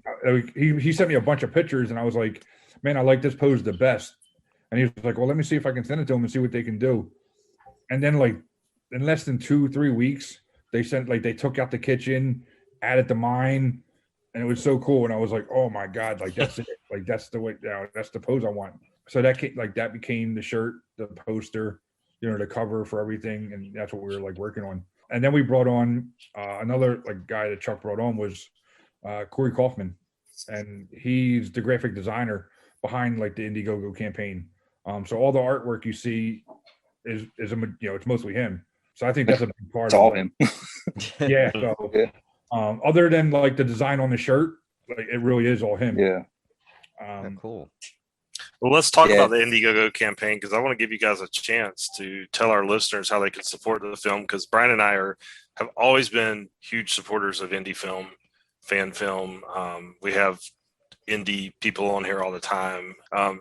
he sent me a bunch of pictures, and I was like, "Man, I like this pose the best." And he was like, "Well, let me see if I can send it to him and see what they can do." And then like in less than 2-3 weeks, they took out the kitchen, added the mine, and it was so cool. And I was like, "Oh my God, like that's it, like that's the way, that's the pose I want." So that became the shirt, the poster, the cover for everything, and that's what we were like working on. And then we brought on another like guy that Chuck brought on was Corey Kaufman, and he's the graphic designer behind like the Indiegogo campaign. So all the artwork you see is it's mostly him. So I think that's a big part It's of all it. him. Yeah. So Yeah. other than like the design on the shirt, like it really is all him. Yeah. Cool. Well, let's talk about the Indiegogo campaign, because I want to give you guys a chance to tell our listeners how they can support the film, because Brian and I have always been huge supporters of indie film, fan film. We have indie people on here all the time,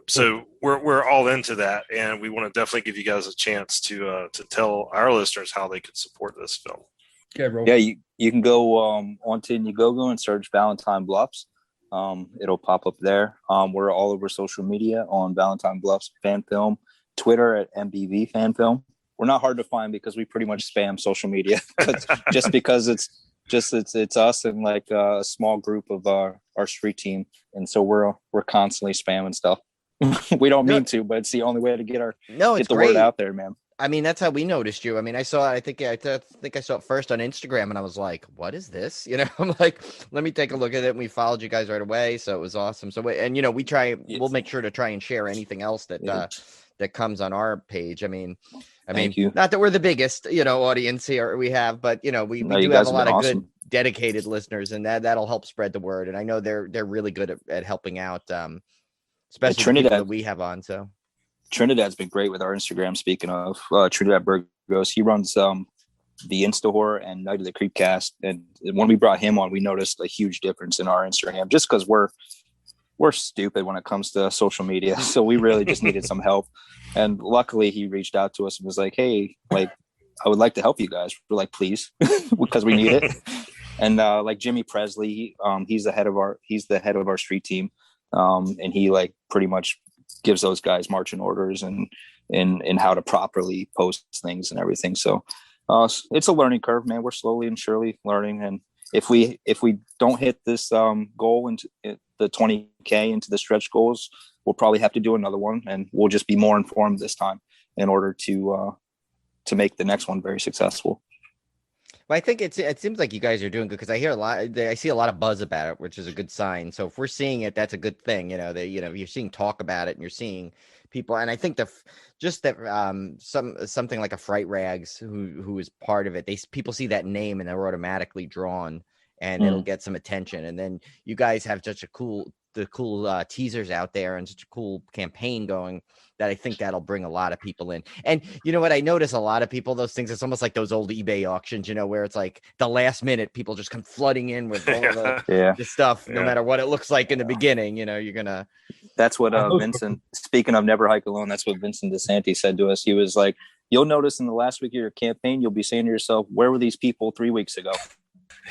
so we're all into that, and we want to definitely give you guys a chance to tell our listeners how they can support this film. Okay, bro. Yeah, you can go onto Indiegogo and search Valentine Bluffs. It'll pop up there. We're all over social media on Valentine Bluffs Fan Film, Twitter at MBV Fan Film. We're not hard to find because we pretty much spam social media just because it's us and like a small group of our street team, and so we're constantly spamming stuff. We don't mean to, but it's the only way to get the word out there, man. I mean, that's how we noticed you. I mean, I think I saw it first on Instagram, and I was like, what is this? I'm like, let me take a look at it. And we followed you guys right away. So it was awesome. So, we'll make sure to try and share anything else that comes on our page. I mean, Thank you. Not that we're the biggest, audience here we have, but we do have a lot of good dedicated listeners, and that'll help spread the word. And I know they're really good at helping out, especially the people that we have on. So Trinidad's been great with our Instagram. Speaking of Trinidad Burgos, he runs the Insta Horror and Night of the Creepcast. And when we brought him on, we noticed a huge difference in our Instagram, just because we're stupid when it comes to social media. So we really just needed some help. And luckily he reached out to us and was like, hey, like, I would like to help you guys. We're like, please, because we need it. And like Jimmy Presley, he's the head of our street team. And he like pretty much gives those guys marching orders and how to properly post things and everything. So it's a learning curve, man. We're slowly and surely learning. And if we don't hit this goal into the 20K into the stretch goals, we'll probably have to do another one, and we'll just be more informed this time in order to make the next one very successful. Well, I think it seems like you guys are doing good, because I see a lot of buzz about it, which is a good sign. So if we're seeing it, that's a good thing. You're seeing talk about it, and you're seeing people. And I think something like a Fright Rags, who is part of it, people see that name and they're automatically drawn, and it'll get some attention. And then you guys have such cool teasers out there and such a cool campaign going, that I think that'll bring a lot of people in. And you know what? I notice a lot of people, those things, it's almost like those old eBay auctions, where it's like the last minute, people just come flooding in with all the stuff, no matter what it looks like in the beginning. You're going to. That's what Vincent, speaking of Never Hike Alone, that's what Vincent DeSanti said to us. He was like, you'll notice in the last week of your campaign, you'll be saying to yourself, where were these people 3 weeks ago?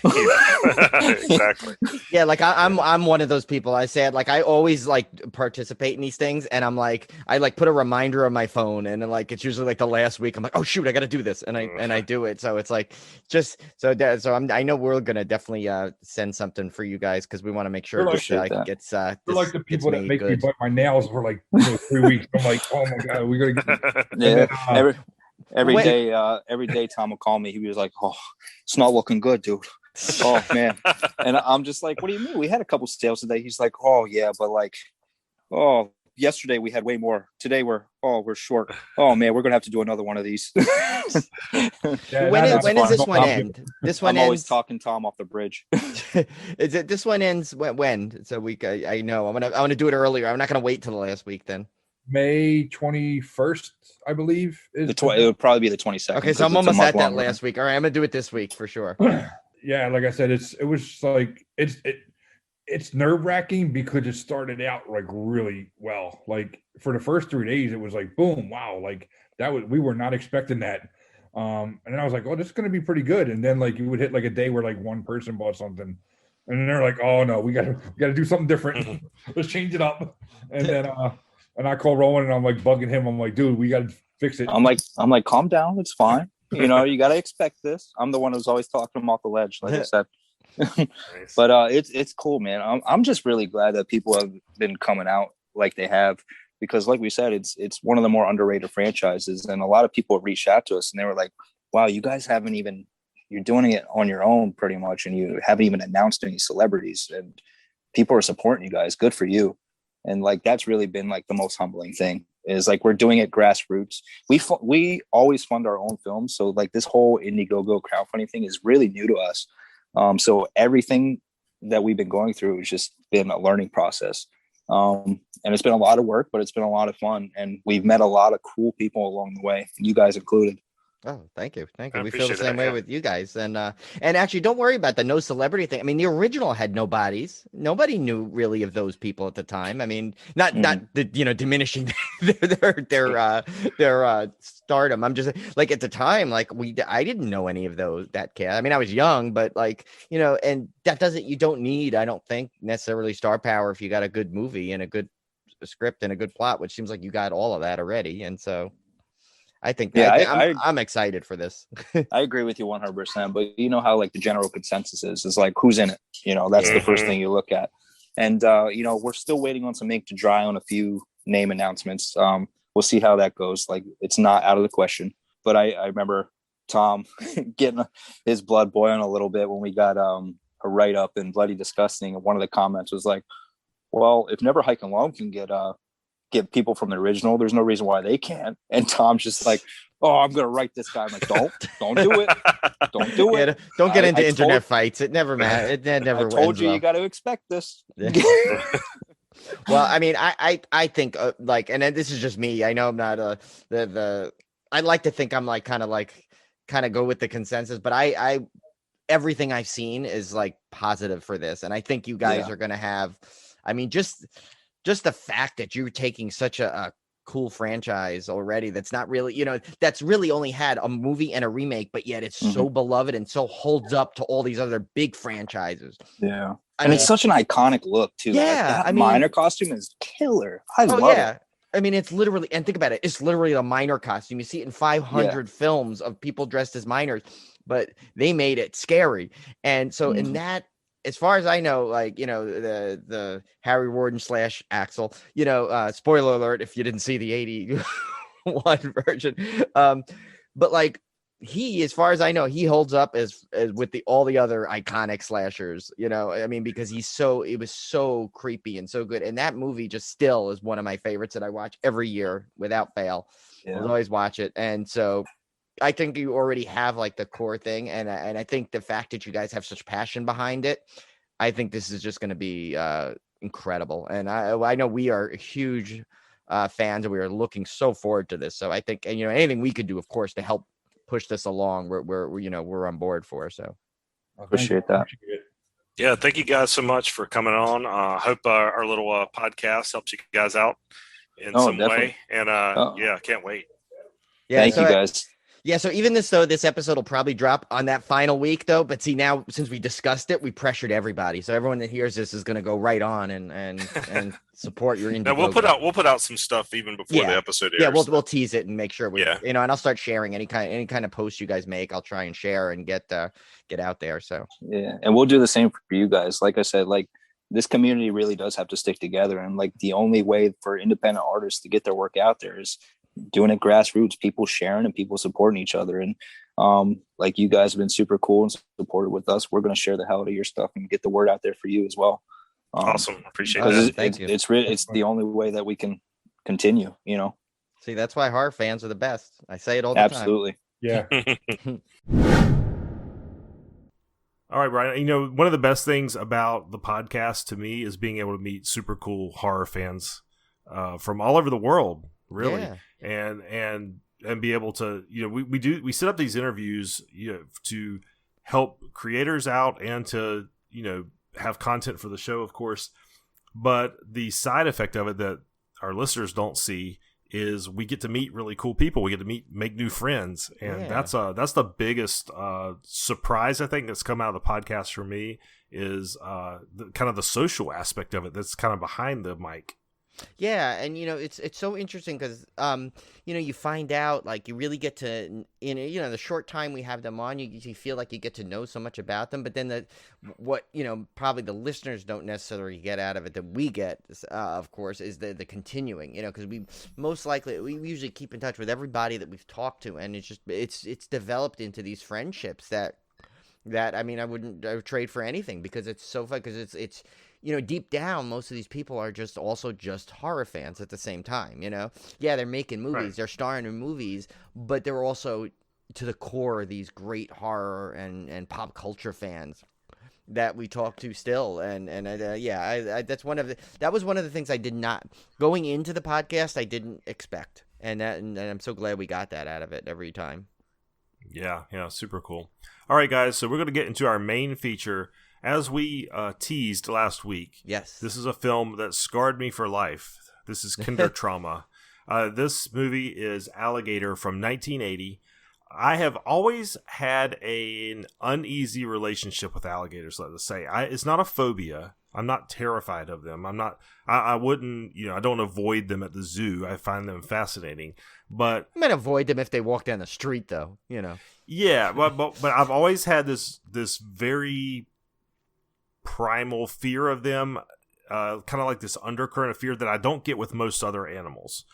Exactly. Yeah, like I'm one of those people. I said, like, I always like participate in these things, and I'm like, I like put a reminder on my phone, and then like it's usually like the last week. I'm like, oh shoot, I got to do this, and I do it. So it's like I know we're gonna definitely send something for you guys, because we want to make sure this gets. We're like the people that make me bite my nails for like 3 weeks. I'm like, oh my god, we gotta get. Every day Tom will call me. He was like, oh, it's not looking good, dude. Oh man. And I'm just like, what do you mean? We had a couple sales today. He's like, oh yeah, but like, oh, yesterday we had way more. Today we're short. Oh man, we're gonna have to do another one of these. When does this one end? I'm always talking Tom off the bridge. Is it this one ends when? So I know I want to do it earlier. I'm not gonna wait till the last week then. May 21st, I believe. It would probably be the 22nd. Okay, so I'm almost at that last week. All right, I'm gonna do it this week for sure. Yeah, like I said, it was like it's nerve-wracking because it started out like really well. Like for the first 3 days, it was like boom, wow, like we were not expecting that. And then I was like, oh, this is gonna be pretty good. And then like you would hit like a day where like one person bought something, and they're like, oh no, we gotta do something different. Let's change it up. And then and I call Roland and I'm like bugging him. I'm like, dude, we gotta fix it. I'm like, calm down, it's fine. You gotta expect this. I'm the one who's always talking him off the ledge, like I said. Nice. But it's cool, man. I'm just really glad that people have been coming out like they have, because like we said, it's one of the more underrated franchises, and a lot of people reached out to us and they were like, wow, you guys haven't even you're doing it on your own pretty much, and you haven't even announced any celebrities, and people are supporting you guys. Good for you. And like, that's really been like the most humbling thing, is like, we're doing it grassroots. We always fund our own films. So like, this whole Indiegogo crowdfunding thing is really new to us. So everything that we've been going through has just been a learning process. And it's been a lot of work, but it's been a lot of fun. And we've met a lot of cool people along the way, you guys included. Oh, thank you. I We feel the appreciate same that, way yeah. with you guys. And actually, don't worry about the no celebrity thing. I mean, the original had no bodies. Nobody knew really of those people at the time. I mean, not diminishing their stardom. I'm just like, at the time, like, I didn't know any of that cast. I mean, I was young, but like, and you don't need, I don't think, necessarily star power if you got a good movie and a good script and a good plot, which seems like you got all of that already. And so I think I'm excited for this. I agree with you 100%, but you know how like the general consensus is like, who's in it? That's the first thing you look at. And, we're still waiting on some ink to dry on a few name announcements. We'll see how that goes. Like, it's not out of the question, but I remember Tom getting his blood boiling a little bit when we got a write up in Bloody Disgusting. And one of the comments was like, well, if Never Hike Alone can get people from the original, there's no reason why they can't. And Tom's just like, oh, I'm gonna write this guy. I'm like, don't do it. Don't do it. Don't get into internet fights. It never matters. It never I told you well. you got to expect this. Well, I mean, I think like, and then this is just me. I know I'm not I like to think I'm like kind of go with the consensus, but I everything I've seen is like positive for this, and I think you guys are gonna have. I mean, just the fact that you're taking such a cool franchise already that's not really, that's really only had a movie and a remake, but yet it's so beloved and so holds up to all these other big franchises. Yeah. And it's such an iconic look too. Yeah. Like, that miner costume is killer. I love it. I mean, it's literally, and think about it, it's literally a miner costume. You see it in 500 films of people dressed as miners, but they made it scary. And so in that, as far as I know, like, the Harry Warden / Axel, spoiler alert if you didn't see the 81 version. But like, he, as far as I know, he holds up as with all the other iconic slashers, I mean, because it was so creepy and so good. And that movie just still is one of my favorites that I watch every year without fail. I'll always watch it. And so I think you already have like the core thing. And I think the fact that you guys have such passion behind it, I think this is just going to be incredible. And I know we are huge fans, and we are looking so forward to this. So I think, and anything we could do, of course, to help push this along, we're on board for. So appreciate that. Yeah, thank you guys so much for coming on. I hope our little podcast helps you guys out in some way. And I can't wait. Yeah, thank you guys. Yeah, so even this episode will probably drop on that final week though. But see, now since we discussed it, we pressured everybody, so everyone that hears this is going to go right on and support your Indiegogo. Now we'll put out some stuff even before the episode airs. Yeah, we'll tease it and make sure and I'll start sharing any kind of post you guys make. I'll try and share and get out there. So yeah, and we'll do the same for you guys. Like I said, like, this community really does have to stick together, and like, the only way for independent artists to get their work out there is doing it grassroots, people sharing and people supporting each other. And like, you guys have been super cool and supportive with us. We're going to share the hell out of your stuff and get the word out there for you as well. Awesome. Appreciate it. Thank you. It's the only way that we can continue, See, that's why horror fans are the best. I say it all the time. Absolutely. Yeah. All right, Brian. One of the best things about the podcast to me is being able to meet super cool horror fans from all over the world, really. Yeah. And be able to, we set up these interviews, to help creators out and to, have content for the show, of course. But the side effect of it that our listeners don't see is we get to meet really cool people. We get to make new friends. And that's the biggest surprise, I think, that's come out of the podcast for me is kind of the social aspect of it that's kind of behind the mic. Yeah, and it's so interesting because you find out, like, you really get to the short time we have them on, you feel like you get to know so much about them, but then what probably the listeners don't necessarily get out of it that we get, of course, is the continuing, because we usually keep in touch with everybody that we've talked to, and it's developed into these friendships that that, I mean, I would trade for anything because it's so fun. Because it's deep down, most of these people are just horror fans at the same time. Yeah, they're making movies, Right. they're starring in movies, but they're also to the core these great horror and pop culture fans that we talk to still. And that's that was one of the things I did not, going into the podcast, I didn't expect, and I'm so glad we got that out of it every time. Yeah, super cool. All right, guys, so we're going to get into our main feature. As we teased last week, Yes, this is a film that scarred me for life. This is Kinder Trauma. This movie is Alligator from 1980. I have always had an uneasy relationship with alligators, let us say. It's not a phobia. I'm not terrified of them. I wouldn't, I don't avoid them at the zoo. I find them fascinating. But I might avoid them if they walk down the street, though, Yeah, but I've always had this very primal fear of them, kind of like this undercurrent of fear that I don't get with most other animals.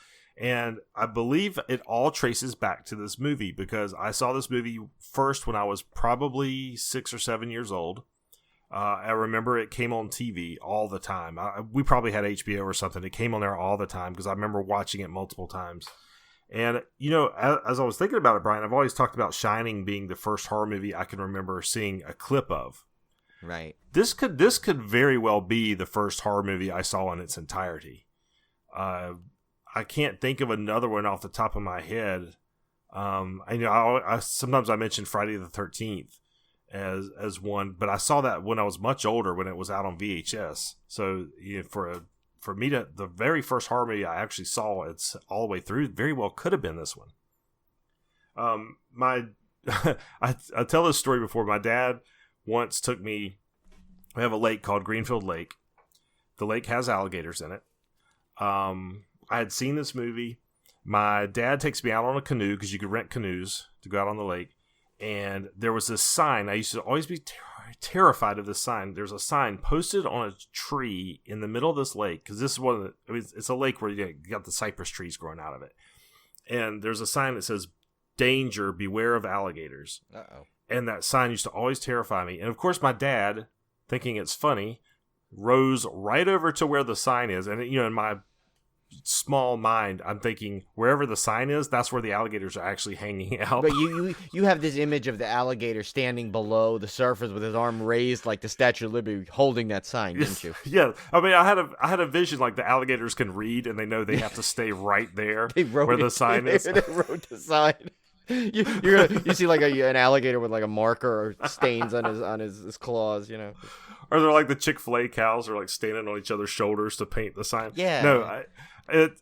And I believe it all traces back to this movie because I saw this movie first when I was probably 6 or 7 years old. I remember it came on TV all the time. We probably had HBO or something. It came on there all the time because I remember watching it multiple times. And, as I was thinking about it, Brian, I've always talked about Shining being the first horror movie I can remember seeing a clip of. Right. This could very well be the first horror movie I saw in its entirety. I can't think of another one off the top of my head. I sometimes I mention Friday the 13th as one, but I saw that when I was much older, when it was out on VHS. So for me the very first horror movie I actually saw, it's all the way through, very well could have been this one. I tell this story before. My dad once took me. We have a lake called Greenfield Lake. The lake has alligators in it. I had seen this movie. My dad takes me out on a canoe because you could rent canoes to go out on the lake. And there was this sign. I used to always be terrified of this sign. There's a sign posted on a tree in the middle of this lake because this is one of the. It's a lake where you got the cypress trees growing out of it. And there's a sign that says, "Danger, beware of alligators." Uh-oh. And that sign used to always terrify me. And of course, my dad, thinking it's funny, rows right over to where the sign is. And in my small mind, I'm thinking wherever the sign is, that's where the alligators are actually hanging out. But you have this image of the alligator standing below the surface with his arm raised like the Statue of Liberty, holding that sign, didn't you? Yeah, I mean, I had a vision like the alligators can read and they know they have to stay right there where the sign is. They wrote the sign. You see like an alligator with like a marker or stains on his claws, Or they're like the Chick-fil-A cows are like standing on each other's shoulders to paint the sign. Yeah. No,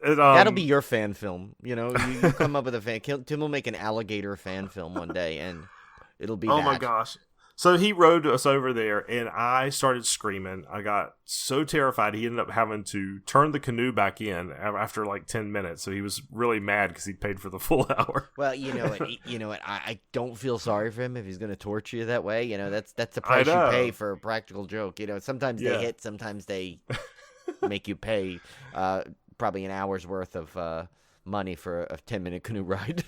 that'll be your fan film. You come up with a fan. Tim will make an alligator fan film one day, and it'll be. Oh that. my gosh! So he rode us over there, and I started screaming. I got so terrified, he ended up having to turn the canoe back in after like 10 minutes. So he was really mad because he paid for the full hour. Well, you know what? I don't feel sorry for him if he's going to torture you that way. That's the price you pay for a practical joke. Sometimes they hit, sometimes they make you pay probably an hour's worth of money for a 10-minute canoe ride.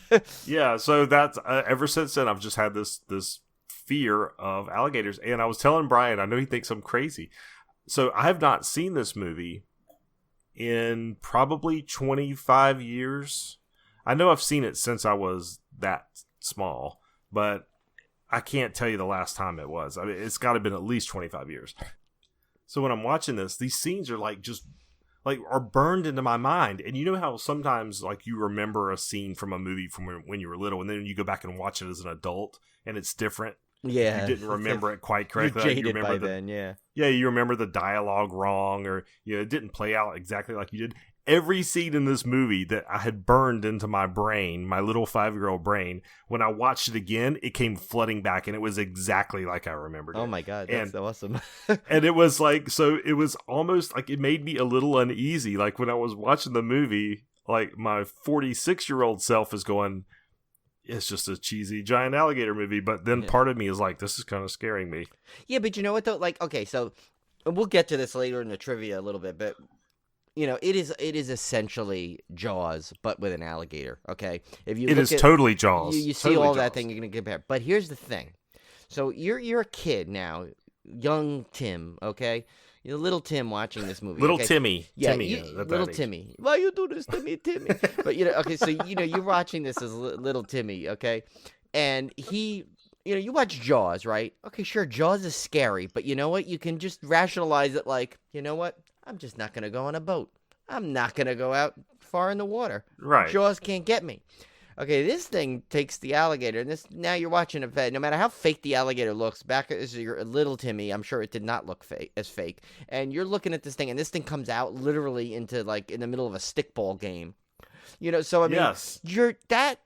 Yeah, so that's ever since then I've just had this fear of alligators. And I was telling Brian, I know he thinks I'm crazy. So I have not seen this movie in probably 25 years. I know I've seen it since I was that small, but I can't tell you the last time it was. I mean, it's got to have been at least 25 years. So when I'm watching this, these scenes are like just like are burned into my mind. And you know how sometimes like you remember a scene from a movie from when you were little, and then you go back and watch it as an adult and it's different. Yeah, you didn't remember it quite correctly. You're jaded you remember by then, yeah. Yeah, you remember the dialogue wrong, or it didn't play out exactly like you did. Every scene in this movie that I had burned into my brain, my little 5-year-old brain, when I watched it again, it came flooding back, and it was exactly like I remembered it. Oh my god, that's awesome! And it was like, so it was almost like it made me a little uneasy. Like when I was watching the movie, like my 46-year-old self is going, it's just a cheesy giant alligator movie, but then part of me is like, this is kind of scaring me. Yeah, but you know what though? Like, okay, so we'll get to this later in the trivia a little bit, but it is essentially Jaws, but with an alligator. Okay, if you it is totally Jaws. you see totally all that Jaws. thing, you're gonna compare. But here's the thing: So you're a kid now, young Tim, okay? You're little Tim watching this movie. Little okay? Timmy. Yeah, Timmy, little Timmy. Why you do this to me, Timmy? But okay, so you're watching this as little Timmy, okay? And you watch Jaws, right? Okay, sure, Jaws is scary, but you know what? You can just rationalize it like, you know what? I'm just not gonna go on a boat. I'm not gonna go out far in the water. Right. Jaws can't get me. Okay, this thing takes the alligator, and now you're watching a vet. No matter how fake the alligator looks, back as your little Timmy, I'm sure it did not look as fake. And you're looking at this thing, and this thing comes out literally into like in the middle of a stickball game. So I mean, yes. that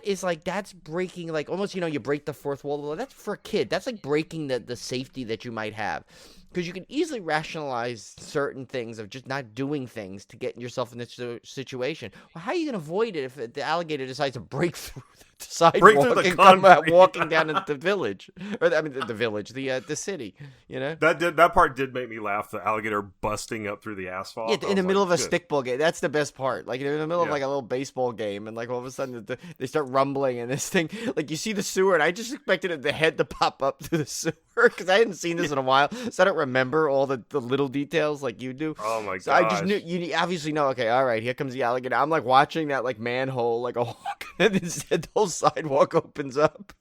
is like, that's breaking, like, almost, you break the fourth wall. That's for a kid. That's like breaking the safety that you might have. Because you can easily rationalize certain things of just not doing things to get yourself in this situation. Well, how are you going to avoid it if the alligator decides to break through the sidewalk and come out walking down into the village? Or, I mean, the village, the city, That part did make me laugh, the alligator busting up through the asphalt. Yeah, in the middle of a stickball game. That's the best part. Like, in the middle of like a little baseball game, and like all of a sudden they start rumbling, and this thing, like, you see the sewer, and I just expected the head to pop up through the sewer because I hadn't seen this in a while, so I don't remember all the little details like you do. Oh my god! So I just knew, you obviously know. Okay, all right, here comes the alligator. I'm like watching that like manhole, like a hawk, and the whole sidewalk opens up.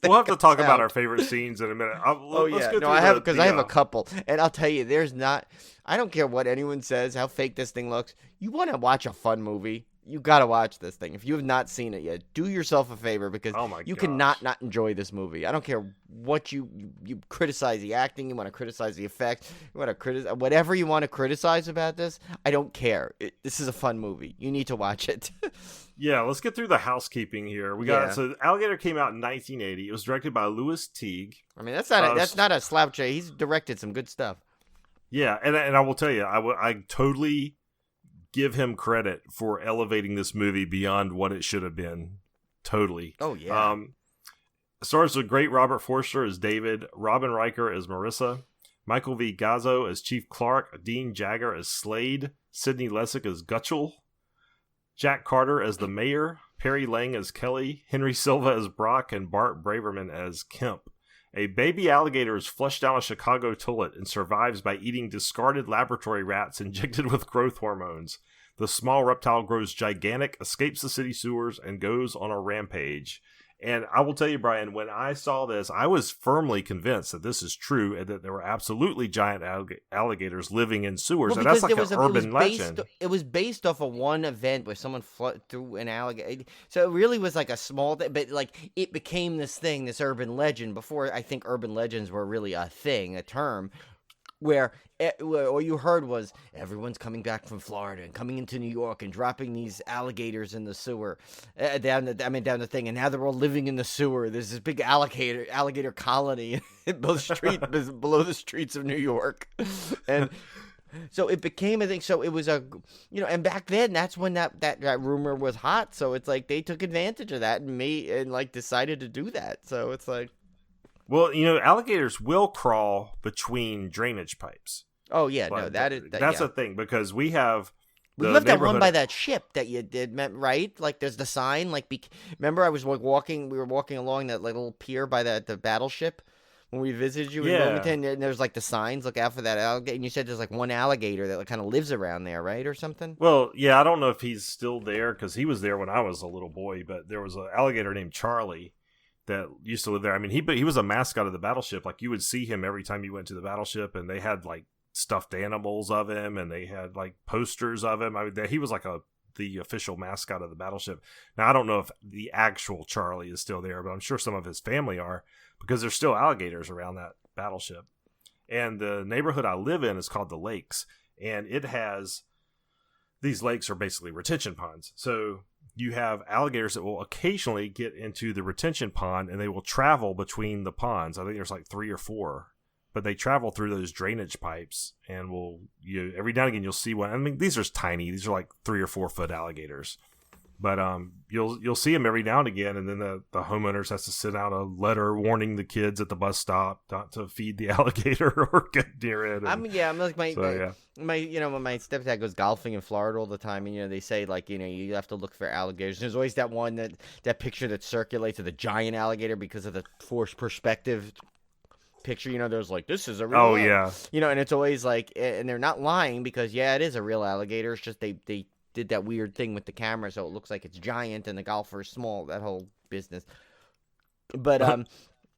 We'll have to talk about our favorite scenes in a minute. I have a couple, and I'll tell you, I don't care what anyone says, how fake this thing looks. You want to watch a fun movie, you got to watch this thing. If you have not seen it yet, do yourself a favor, because you cannot not enjoy this movie. I don't care what you criticize the acting, you want to criticize the effects, you want to criticize whatever you want to criticize about this. I don't care. This is a fun movie. You need to watch it. Yeah, let's get through the housekeeping here. So Alligator came out in 1980. It was directed by Louis Teague. I mean, that's not a slouch. He's directed some good stuff. Yeah, and I will tell you, I totally give him credit for elevating this movie beyond what it should have been. Totally. Oh yeah. Stars with great Robert Forster as David, Robin Riker as Marissa, Michael V. Gazzo as Chief Clark, Dean Jagger as Slade, Sidney Lessick as Gutchell, Jack Carter as the mayor, Perry Lang as Kelly, Henry Silva as Brock, and Bart Braverman as Kemp. A baby alligator is flushed down a Chicago toilet and survives by eating discarded laboratory rats injected with growth hormones. The small reptile grows gigantic, escapes the city sewers, and goes on a rampage. And I will tell you, Brian, when I saw this, I was firmly convinced that this is true and that there were absolutely giant alligators living in sewers. And that's like an urban legend. It was based off of one event where someone flooded through an alligator. So it really was like a small thing, but like it became this thing, this urban legend, before I think urban legends were really a thing, a term. Where all you heard was everyone's coming back from Florida and coming into New York and dropping these alligators in the sewer, down the thing, and now they're all living in the sewer. There's this big alligator colony below the streets of New York, and so it became a thing. So it was and back then that's when that rumor was hot. So it's like they took advantage of that and like decided to do that. So it's like. Well, alligators will crawl between drainage pipes. Oh, yeah. No, that's a thing, because we have... We left that one by that ship that you did, right? Like, there's the sign. Like, remember I was we were walking along that little pier by the battleship when we visited you in Wilmington, and there's like the signs, look out for that alligator. And you said there's like one alligator that kind of lives around there, right? Or something? Well, yeah, I don't know if he's still there, because he was there when I was a little boy, but there was an alligator named Charlie that used to live there. I mean, he was a mascot of the battleship. Like, you would see him every time you went to the battleship, and they had like stuffed animals of him, and they had like posters of him. I mean, he was like the official mascot of the battleship. Now, I don't know if the actual Charlie is still there, but I'm sure some of his family are, because there's still alligators around that battleship. And the neighborhood I live in is called the Lakes, and it has, these lakes are basically retention ponds. So you have alligators that will occasionally get into the retention pond, and they will travel between the ponds. I think there's like 3 or 4, but they travel through those drainage pipes, and every now and again you'll see one. I mean, these are tiny. These are like 3 or 4 foot alligators, But you'll see him every now and again, and then the homeowners has to send out a letter warning the kids at the bus stop not to feed the alligator or get near it. I'm like my when my stepdad goes golfing in Florida all the time, and they say like you have to look for alligators. There's always that one that picture that circulates of the giant alligator because of the forced perspective picture. There's like, this is a real and it's always like, and they're not lying because it is a real alligator. It's just they did that weird thing with the camera so it looks like it's giant and the golfer is small, that whole business. But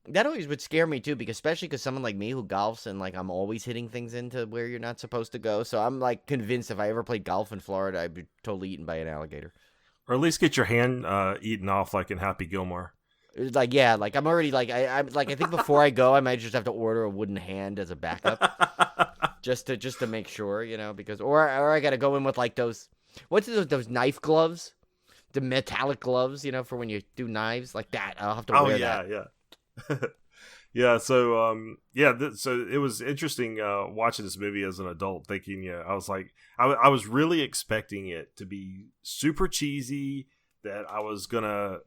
that always would scare me too, especially because someone like me who golfs and like I'm always hitting things into where you're not supposed to go, so I'm like convinced if I ever played golf in Florida I'd be totally eaten by an alligator, or at least get your hand eaten off like in Happy Gilmore. Like I'm already like I think before I go I might just have to order a wooden hand as a backup just to make sure, because or I got to go in with like those those knife gloves, the metallic gloves, for when you do knives like that. I'll have to wear that. Yeah. So so it was interesting watching this movie as an adult, thinking I was like I was really expecting it to be super cheesy, that I was gonna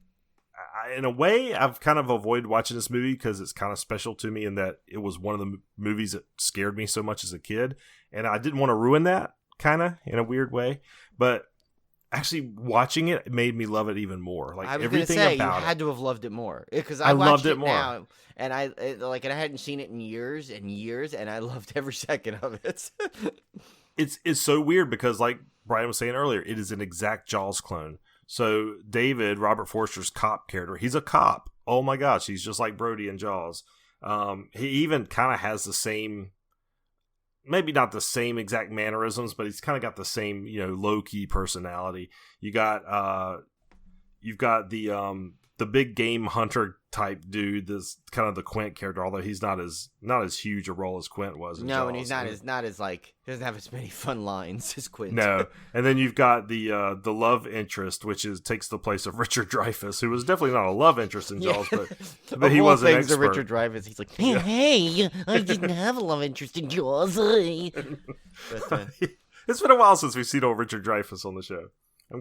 in a way I've kind of avoided watching this movie because it's kind of special to me in that it was one of the movies that scared me so much as a kid, and I didn't want to ruin that kind of in a weird way. But actually watching it made me love it even more. Like I was everything gonna say, about you had to have loved it more because I watched loved it it more now, and I hadn't seen it in years and years, and I loved every second of it. It's so weird because, like Brian was saying earlier, it is an exact Jaws clone. So David, Robert Forster's cop character, he's a cop. Oh my gosh, he's just like Brody in Jaws. He even kind of has the same, maybe not the same exact mannerisms, but he's kind of got the same, low key personality. You've got the big game hunter type dude, this kind of the Quint character, although he's not as huge a role as Quint was in Jaws. And he's not as like, he doesn't have as many fun lines as Quint. No. And then you've got the love interest, which takes the place of Richard Dreyfuss, who was definitely not a love interest in Jaws, but he was an expert. Richard Dreyfuss, he's like, hey, I didn't have a love interest in Jaws. But, it's been a while since we've seen old Richard Dreyfuss on the show.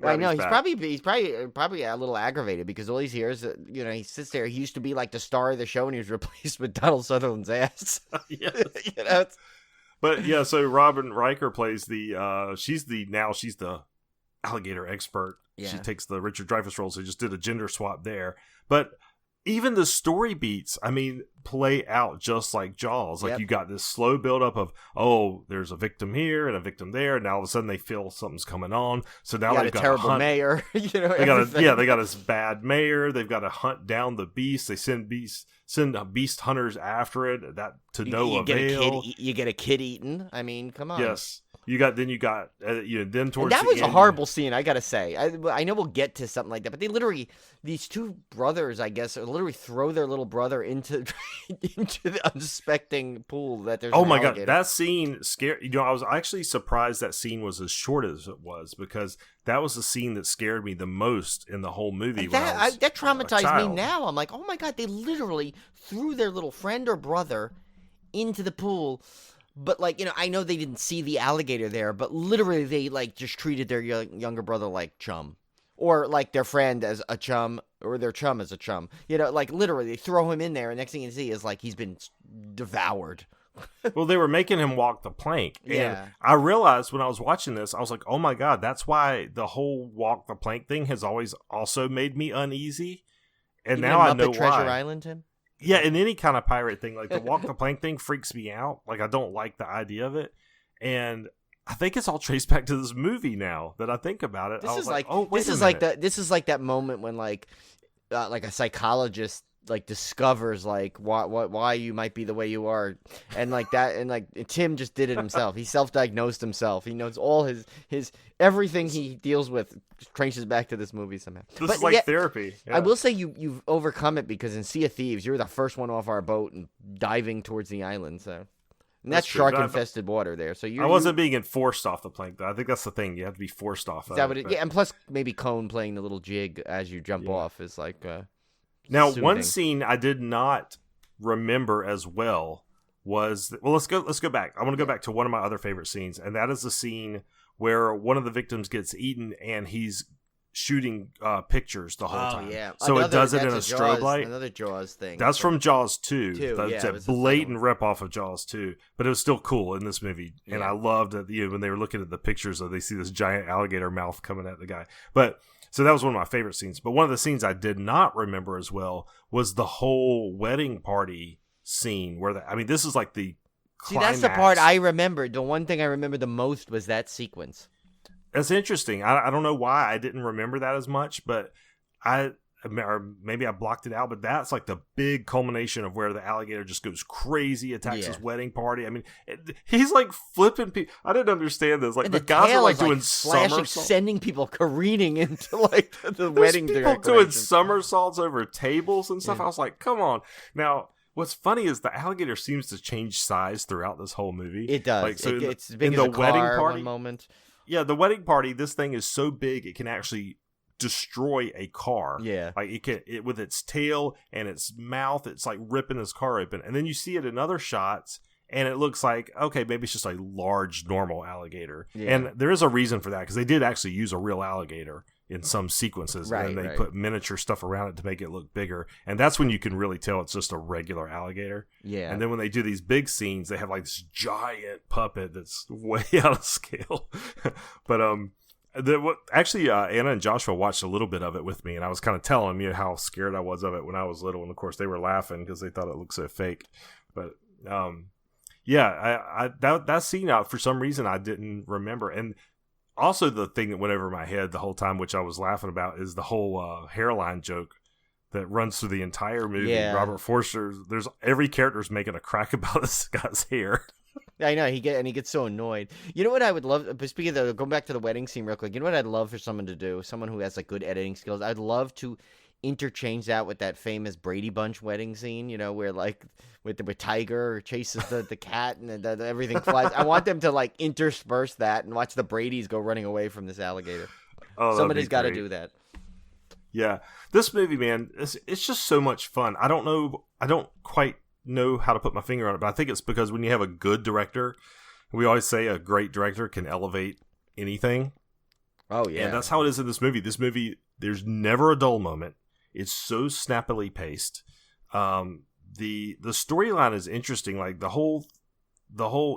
I know he's probably a little aggravated because all he hears, he sits there. He used to be like the star of the show, and he was replaced with Donald Sutherland's ass. Yes. But yeah, so Robin Riker plays she's the alligator expert. Yeah. She takes the Richard Dreyfuss role, so just did a gender swap there. But even the story beats, play out just like Jaws. Like, you got this slow buildup of, there's a victim here and a victim there, and now all of a sudden they feel something's coming on. So now they've got a terrible mayor. They got this bad mayor. They've got to hunt down the beast. They send beast hunters after it. That to no avail. You get a kid eaten. Come on. Yes. Then towards that was the a end, horrible scene, I gotta say. I know we'll get to something like that, but they literally, these two brothers, I guess, literally throw their little brother into the unsuspecting pool that there's. Oh my god, that scene scared. I was actually surprised that scene was as short as it was, because that was the scene that scared me the most in the whole movie. That traumatized me now. I'm like, oh my god, they literally threw their little friend or brother into the pool. But, I know they didn't see the alligator there, but literally they, just treated their younger brother like chum. Or, their friend as a chum, or their chum as a chum. Literally, they throw him in there, and next thing you see is, he's been devoured. Well, they were making him walk the plank. Yeah. And I realized when I was watching this, I was like, oh my god, that's why the whole walk the plank thing has always also made me uneasy. And Even now I know Treasure why. Island, Tim? Yeah, in any kind of pirate thing, the walk the plank thing freaks me out. I don't like the idea of it. And I think it's all traced back to this movie now that I think about it. This is like that moment when a psychologist discovers why you might be the way you are, and that, and Tim just did it himself. He self-diagnosed himself. He knows all his everything he deals with traces back to this movie somehow. This is therapy. Yeah. I will say you've overcome it, because in Sea of Thieves you were the first one off our boat and diving towards the island. So. And that's shark-infested water there. So I wasn't being enforced off the plank, though. I think that's the thing. You have to be forced off of it. Yeah, and plus maybe Cone playing the little jig as you jump off is Now, soothing. one scene I did not remember as well was... Well, let's go back. I want to go back to one of my other favorite scenes, and that is the scene where one of the victims gets eaten, and he's shooting pictures the whole time. Yeah. So it does it in a that's strobe light. Another Jaws thing. That's from Jaws 2. Yeah, That's it a was the second blatant one. ripoff of Jaws 2. But it was still cool in this movie. And Yeah. I loved that when they were looking at the pictures they see this giant alligator mouth coming at the guy. But so that was one of my favorite scenes. But one of the scenes I did not remember as well was the whole wedding party scene where this is like the See, that's the part I remembered. The one thing I remember the most was that sequence. That's interesting. I don't know why I didn't remember that as much, but or maybe I blocked it out, but that's like the big culmination of where the alligator just goes crazy, attacks his wedding party. I mean, he's like flipping people. I didn't understand this. Like, And the guys are like doing flashing, somersaults. sending people careening into like the wedding There's people doing decorations. somersaults over tables and stuff. Yeah. I was like, come on. Now, what's funny is the alligator seems to change size throughout this whole movie. It does. Like, so It's big in as the a wedding car party one moment. Yeah, the wedding party, this thing is so big it can actually destroy a car. Yeah. Like it with its tail and its mouth, it's like ripping this car open. And then you see it in other shots and it looks like, okay, maybe it's just a large normal alligator. Yeah. And there is a reason for that because they did actually use a real alligator in some sequences, and they put miniature stuff around it to make it look bigger. And that's when you can really tell it's just a regular alligator. Yeah. And then when they do these big scenes, they have like this giant puppet that's way out of scale. But actually, Anna and Joshua watched a little bit of it with me, and I was kind of telling them how scared I was of it when I was little, and of course they were laughing because they thought it looked so fake. But yeah, that scene out for some reason I didn't remember, and also the thing that went over my head the whole time, which I was laughing about, is the whole hairline joke that runs through the entire movie. Yeah. Robert Forster, every character's making a crack about this guy's hair. I know he gets so annoyed. You know what I would love? But speaking of going back to the wedding scene real quick, you know what I'd love for someone to do? Someone who has like good editing skills. I'd love to interchange that with that famous Brady Bunch wedding scene. You know, where like with Tiger chases the cat and everything flies. I want them to like intersperse that and watch the Bradys go running away from this alligator. Oh, Somebody's got to do that. Yeah, this movie, man, it's just so much fun. I don't quite know how to put my finger on it, but I think it's because when you have a good director, we always say a great director can elevate anything. Oh yeah, and that's how it is in this movie. This movie, there's never a dull moment. It's so snappily paced. The storyline is interesting. Like the whole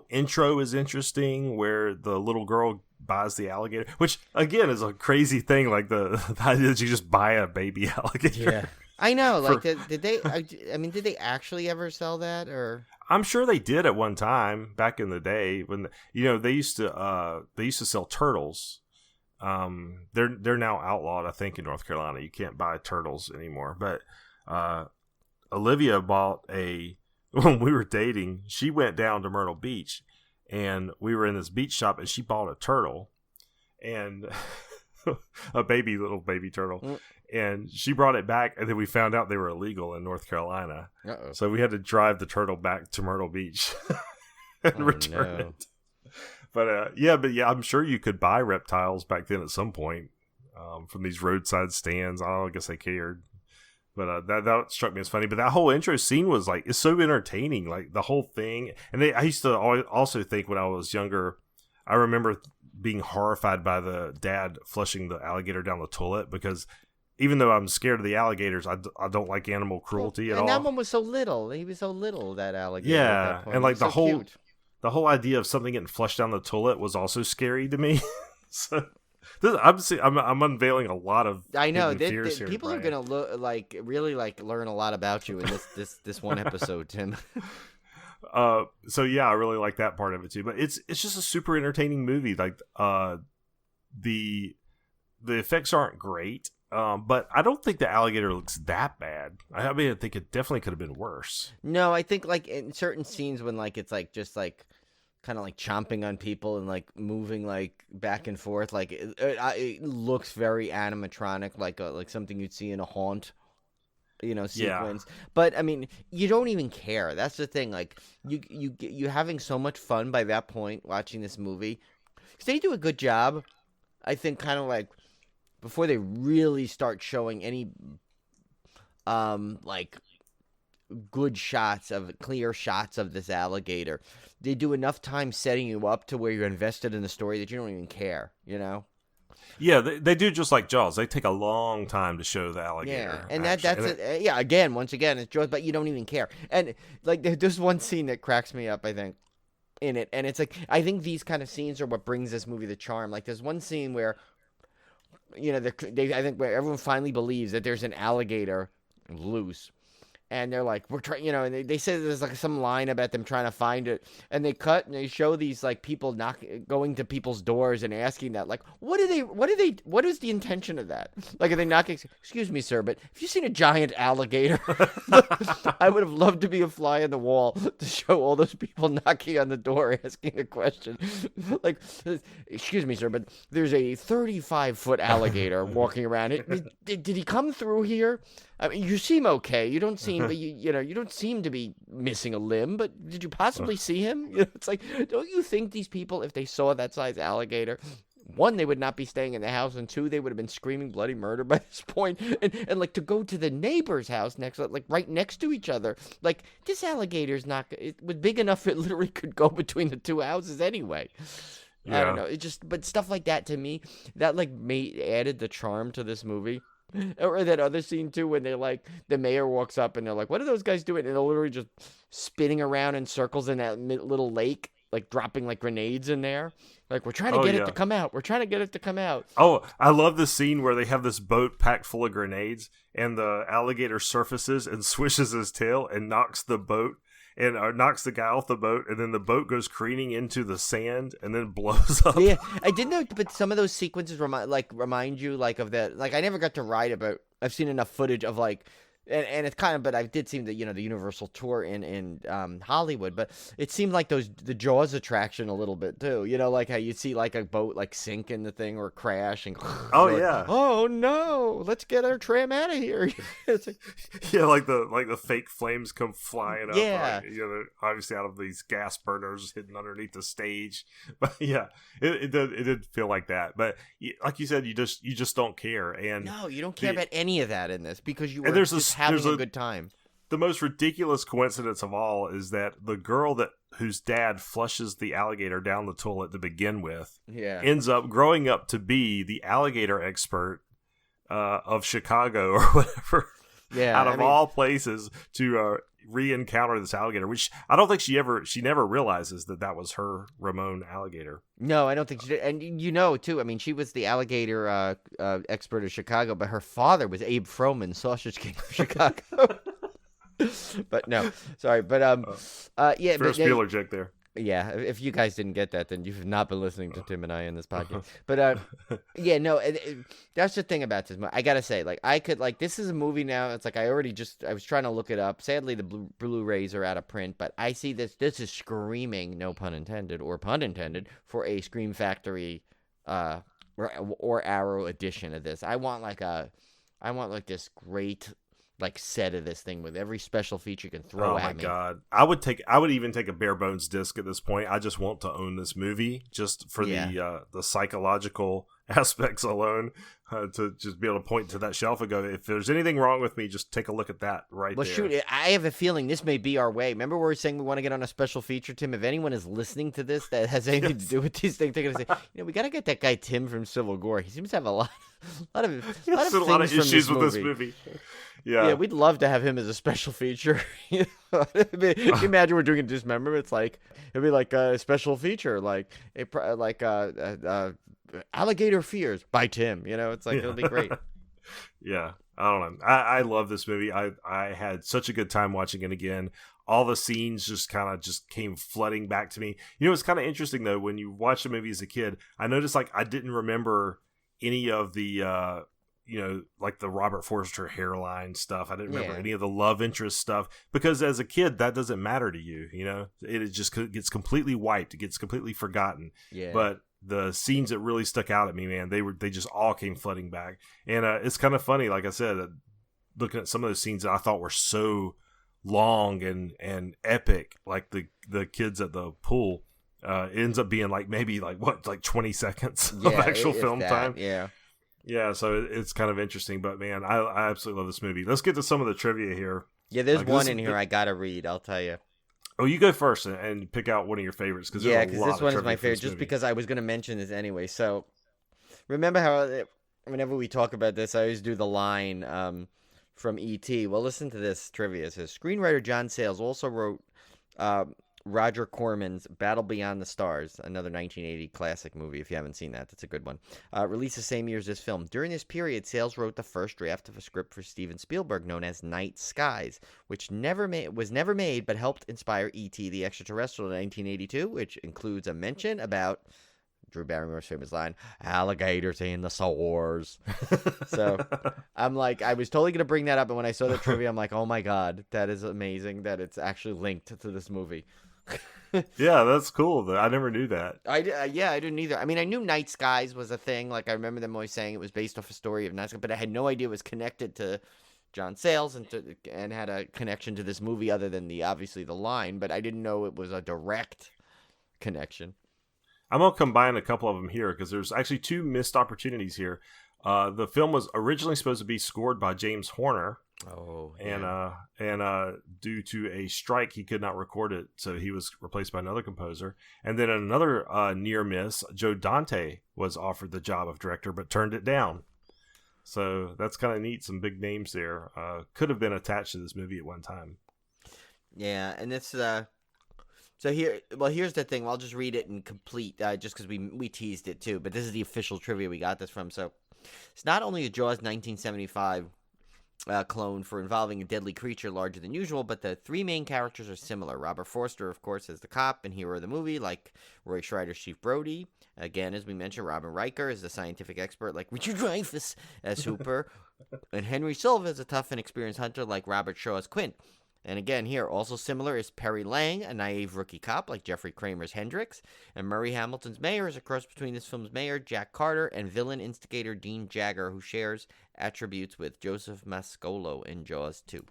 intro is interesting, where the little girl buys the alligator, which again is a crazy thing. Like the idea that you just buy a baby alligator. Yeah. I know, like, did they? I mean, did they actually ever sell that, or? I'm sure they did at one time back in the day when they used to sell turtles. They're now outlawed, I think, in North Carolina. You can't buy turtles anymore. But Olivia bought when we were dating. She went down to Myrtle Beach, and we were in this beach shop, and she bought a turtle, and a little baby turtle. Mm. And she brought it back, and then we found out they were illegal in North Carolina. Uh-oh. So we had to drive the turtle back to Myrtle Beach and return it. But yeah, I'm sure you could buy reptiles back then at some point from these roadside stands. I guess they cared. But that struck me as funny. But that whole intro scene was like, it's so entertaining, like the whole thing. And I used to also think when I was younger, I remember being horrified by the dad flushing the alligator down the toilet, because even though I'm scared of the alligators, I don't like animal cruelty at all. And that one was so little. He was so little, that alligator. Yeah, at that point. and like So cute. the whole idea of something getting flushed down the toilet was also scary to me. So I'm unveiling a lot of I know hidden fears here, people are Brian. gonna really learn a lot about you in this one episode, Tim. So yeah, I really like that part of it too. But it's just a super entertaining movie. Like the effects aren't great. But I don't think the alligator looks that bad. I mean, I think it definitely could have been worse. No, I think like in certain scenes when like it's like just like kind of like chomping on people and like moving like back and forth, like it looks very animatronic, like something you'd see in a Haunt, sequence. Yeah. But I mean, you don't even care. That's the thing. Like you're having so much fun by that point watching this movie, because they do a good job, I think, kind of like before they really start showing any like good clear shots of this alligator. They do enough time setting you up to where you're invested in the story that you don't even care, Yeah, they do just like Jaws. They take a long time to show the alligator. Yeah, and again, once again, it's Jaws, but you don't even care. And like, there's one scene that cracks me up, I think, in it, and it's like, I think these kind of scenes are what brings this movie the charm. Like, there's one scene where, I think where everyone finally believes that there's an alligator loose. And they're like, we're trying, and they say there's like some line about them trying to find it. And they cut and they show these like people going to people's doors and asking that, like, what is the intention of that? Like, are they knocking? Excuse me, sir, but have you seen a giant alligator? I would have loved to be a fly on the wall to show all those people knocking on the door asking a question. Like, excuse me, sir, but there's a 35-foot alligator walking around. Did he come through here? I mean, you seem okay. You don't seem, but you don't seem to be missing a limb. But did you possibly see him? It's like, don't you think these people, if they saw that size alligator, one, they would not be staying in the house, and two, they would have been screaming bloody murder by this point. And like, to go to the neighbor's house next, like right next to each other, like, this alligator's not. It was big enough it literally could go between the two houses anyway. Yeah. I don't know. But stuff like that, to me, that like added the charm to this movie. Or that other scene too, when they're like, the mayor walks up and they're like, what are those guys doing? And they're literally just spinning around in circles in that little lake, like dropping like grenades in there. Like, we're trying to get it to come out. We're trying to get it to come out. Oh, I love this scene where they have this boat packed full of grenades, and the alligator surfaces and swishes his tail and knocks the boat. And knocks the guy off the boat, and then the boat goes careening into the sand, and then blows up. Yeah, I didn't know, but some of those sequences remind you like of that. Like, I never got to ride it, but I've seen enough footage of like, and it's kind of. But I did see the the Universal tour in Hollywood, but it seemed like the Jaws attraction a little bit too. Like how you see like a boat like sink in the thing or crash and. Oh like, yeah. Oh no! Let's get our tram out of here. It's like, yeah, like the fake flames come flying up. Yeah. Obviously out of these gas burners hidden underneath the stage. But yeah, it did feel like that. But like you said, you just don't care. And no, you don't care about any of that in this because you were just having a good time. The most ridiculous coincidence of all is that the girl whose dad flushes the alligator down the toilet to begin with ends up growing up to be the alligator expert of Chicago or whatever. Yeah, out of all places to re-encounter this alligator, which I don't think she never realizes that was her Ramon alligator. No, I don't think she did. And too, I mean, she was the alligator expert of Chicago, but her father was Abe Froman, Sausage King of Chicago. But no, sorry, but yeah, first Bueller joke there. Yeah, if you guys didn't get that, then you've not been listening to Tim and I in this podcast. But yeah, no, that's the thing about this movie. I gotta say, like, this is a movie now. It's like I was trying to look it up. Sadly, the Blu-rays are out of print, but I see this. This is screaming, no pun intended or pun intended, for a Scream Factory or Arrow edition of this. I want this great like set of this thing with every special feature you can throw at me. Oh my god. I would even take a bare bones disc at this point. I just want to own this movie just for the psychological aspects alone, to just be able to point to that shelf and go, if there's anything wrong with me, just take a look at that there. Well, shoot, I have a feeling this may be our way. Remember we were saying we want to get on a special feature, Tim? If anyone is listening to this that has anything to do with these things, they're going to say, we got to get that guy Tim from Civil War. He seems to have a lot of issues with this movie. Yeah, we'd love to have him as a special feature. Imagine we're doing a dismemberment. It's like it'd be like a special feature, like Alligator Fears by Tim. It's like it'll be great. Yeah, I don't know. I love this movie. I had such a good time watching it again. All the scenes just came flooding back to me. It's kind of interesting though when you watch the movie as a kid. I noticed like I didn't remember any of the like the Robert Forster hairline stuff. I didn't remember any of the love interest stuff because as a kid, that doesn't matter to you. It just gets completely wiped. It gets completely forgotten. Yeah. But the scenes that really stuck out at me, man, they just all came flooding back. And it's kind of funny, like I said, looking at some of those scenes that I thought were so long and epic, like the kids at the pool, it ends up being like maybe like 20 seconds of actual film time. Yeah, so it's kind of interesting, but man, I absolutely love this movie. Let's get to some of the trivia here. Yeah, there's one in here I gotta read. I'll tell you. Oh, you go first and pick out one of your favorites because this one is my favorite, just because I was going to mention this anyway. So, remember how whenever we talk about this, I always do the line from E.T. Well, listen to this trivia. It says, screenwriter John Sayles also wrote Roger Corman's Battle Beyond the Stars, another 1980 classic movie. If you haven't seen that, that's a good one. Released the same year as this film. During this period, Sayles wrote the first draft of a script for Steven Spielberg known as Night Skies, which was never made but helped inspire E.T. the Extraterrestrial in 1982, which includes a mention about Drew Barrymore's famous line, alligators in the sewers. So I'm like, I was totally going to bring that up. And when I saw the trivia, I'm like, oh my God, that is amazing that it's actually linked to this movie. Yeah, that's cool. I never knew that. I didn't either. I mean, I knew Night Skies was a thing. Like, I remember them always saying it was based off a story of Night Skies, but I had no idea it was connected to John Sayles and had a connection to this movie other than obviously the line, but I didn't know it was a direct connection. I'm going to combine a couple of them here because there's actually two missed opportunities here. The film was originally supposed to be scored by James Horner. Oh, yeah. And due to a strike, he could not record it, so he was replaced by another composer. And then another near miss, Joe Dante was offered the job of director, but turned it down. So that's kind of neat. Some big names there could have been attached to this movie at one time. Yeah, and it's so here's the thing. I'll just read it in complete, just because we teased it too. But this is the official trivia we got this from. So it's not only a Jaws 1975 clone for involving a deadly creature larger than usual, but the three main characters are similar. Robert Forster, of course, is the cop and hero of the movie, like Roy Scheider's Chief Brody. Again, as we mentioned, Robin Riker is the scientific expert, like Richard Dreyfuss as Hooper. And Henry Silva is a tough and experienced hunter, like Robert Shaw as Quint. And again, here, also similar is Perry Lang, a naive rookie cop like Jeffrey Kramer's Hendrix. And Murray Hamilton's Mayor is a cross between this film's mayor, Jack Carter, and villain instigator Dean Jagger, who shares attributes with Joseph Mascolo in Jaws 2.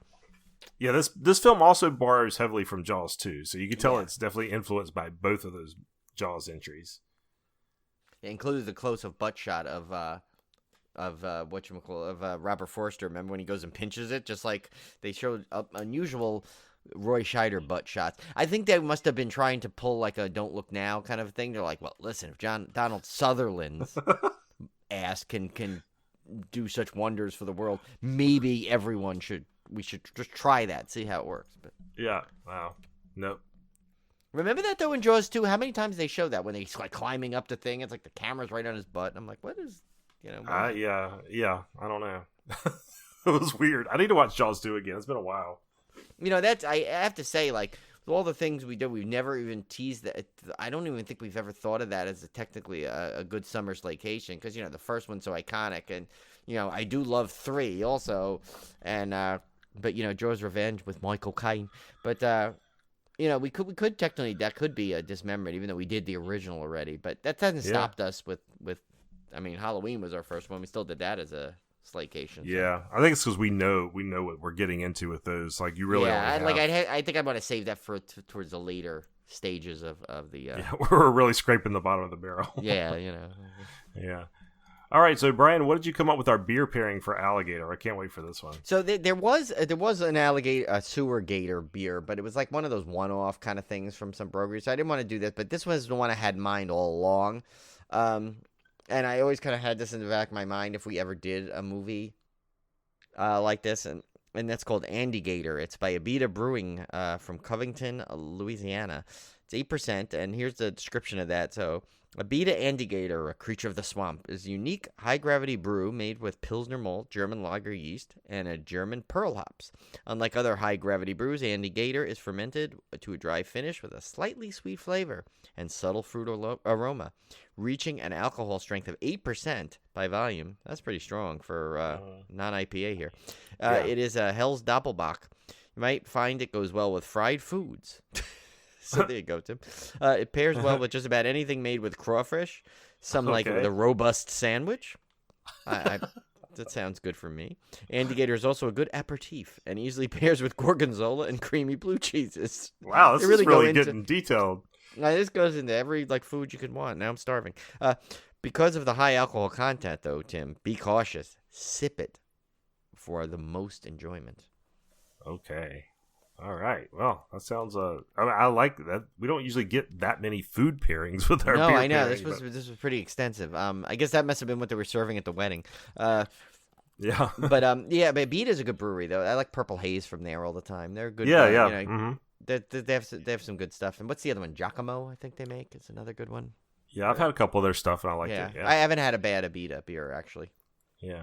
Yeah, this film also borrows heavily from Jaws 2, so you can tell it's definitely influenced by both of those Jaws entries. It included the close-up butt shot of Robert Forster. Remember when he goes and pinches it? Just like they showed unusual Roy Scheider butt shots. I think they must have been trying to pull like a "Don't Look Now" kind of thing. They're like, well, listen, if Donald Sutherland's ass can do such wonders for the world, maybe we should just try that, see how it works. But yeah, wow, nope. Remember that though in Jaws 2? How many times they show that when he's like climbing up the thing? It's like the camera's right on his butt. I'm like, what is? Yeah, I don't know. It was weird. I need to watch Jaws 2 again. It's been a while. I have to say, like, with all the things we do, we've never even teased that. I don't even think we've ever thought of that as technically a good summer slaycation, because, the first one's so iconic, and, I do love 3 also, and, but, Jaws Revenge with Michael Caine, but, we could technically, that could be a dismemberment, even though we did the original already, but that hasn't stopped us with I mean, Halloween was our first one. We still did that as a slaycation. So. Yeah, I think it's because we know what we're getting into with those. Like you really, I think I want to save that for towards the later stages of the. Yeah, we're really scraping the bottom of the barrel. Yeah, Yeah. All right, so Brian, what did you come up with our beer pairing for Alligator? I can't wait for this one. So there was an Alligator, a sewer gator beer, but it was like one of those one-off kind of things from some brewery. So I didn't want to do this, but this was the one I had in mind all along. And I always kind of had this in the back of my mind if we ever did a movie like this, and that's called Alligator. It's by Abita Brewing from Covington, Louisiana. It's 8%, and here's the description of that. So, Abita Alligator, a creature of the swamp, is a unique high-gravity brew made with Pilsner malt, German lager yeast, and a German pearl hops. Unlike other high-gravity brews, Alligator is fermented to a dry finish with a slightly sweet flavor and subtle fruit aroma, reaching an alcohol strength of 8% by volume. That's pretty strong for non-IPA here. It is a Hell's Doppelbock. You might find it goes well with fried foods. So there you go, Tim. It pairs well with just about anything made with crawfish. Some like the robust sandwich. That sounds good for me. Alligator is also a good aperitif and easily pairs with gorgonzola and creamy blue cheeses. Wow, this is really getting detailed. This goes into every food you could want. Now I'm starving. Because of the high alcohol content, though, Tim, be cautious. Sip it for the most enjoyment. Okay. All right. Well, that sounds. I like that. We don't usually get that many food pairings with our. No, beer I know pairing, this was pretty extensive. I guess that must have been what they were serving at the wedding. Yeah. But but Beat is a good brewery though. I like Purple Haze from there all the time. They're good. Yeah. You know, Mm-hmm. they have some good stuff. And what's the other one? Giacomo, I think they make. It's another good one. Yeah, I've had a couple of their stuff, and I like it. Yeah. I haven't had a bad Abita beer actually. Yeah.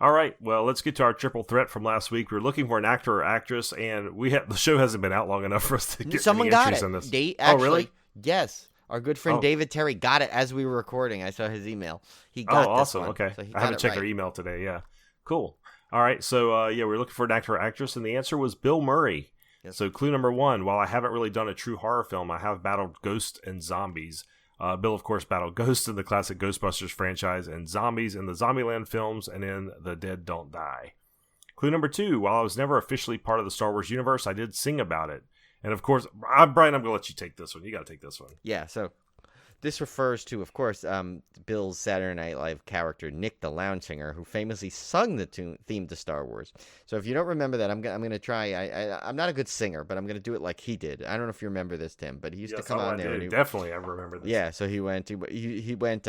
All right. Well, let's get to our triple threat from last week. We were looking for an actor or actress, and the show hasn't been out long enough for us to get Someone any got entries it. on this. Actually, really? Yes. Our good friend Oh. David Terry got it as we were recording. I saw his email. He got this awesome. one, Okay. so he I got haven't it checked right. our email today. Yeah. Cool. All right. So, we're looking for an actor or actress, and the answer was Bill Murray. Yes. So, clue number 1, while I haven't really done a true horror film, I have battled ghosts and zombies. Bill, of course, battled ghosts in the classic Ghostbusters franchise and zombies in the Zombieland films and in The Dead Don't Die. Clue number 2, while I was never officially part of the Star Wars universe, I did sing about it. And, of course, Brian, I'm going to let you take this one. You got to take this one. Yeah, so this refers to, of course, Bill's Saturday Night Live character, Nick the Lounge Singer, who famously sung the theme to Star Wars. So if you don't remember that, I'm gonna try. I'm not a good singer, but I'm gonna do it like he did. I don't know if you remember this, Tim, but he used to come on there. Definitely, I remember this. Yeah, so he went. He went.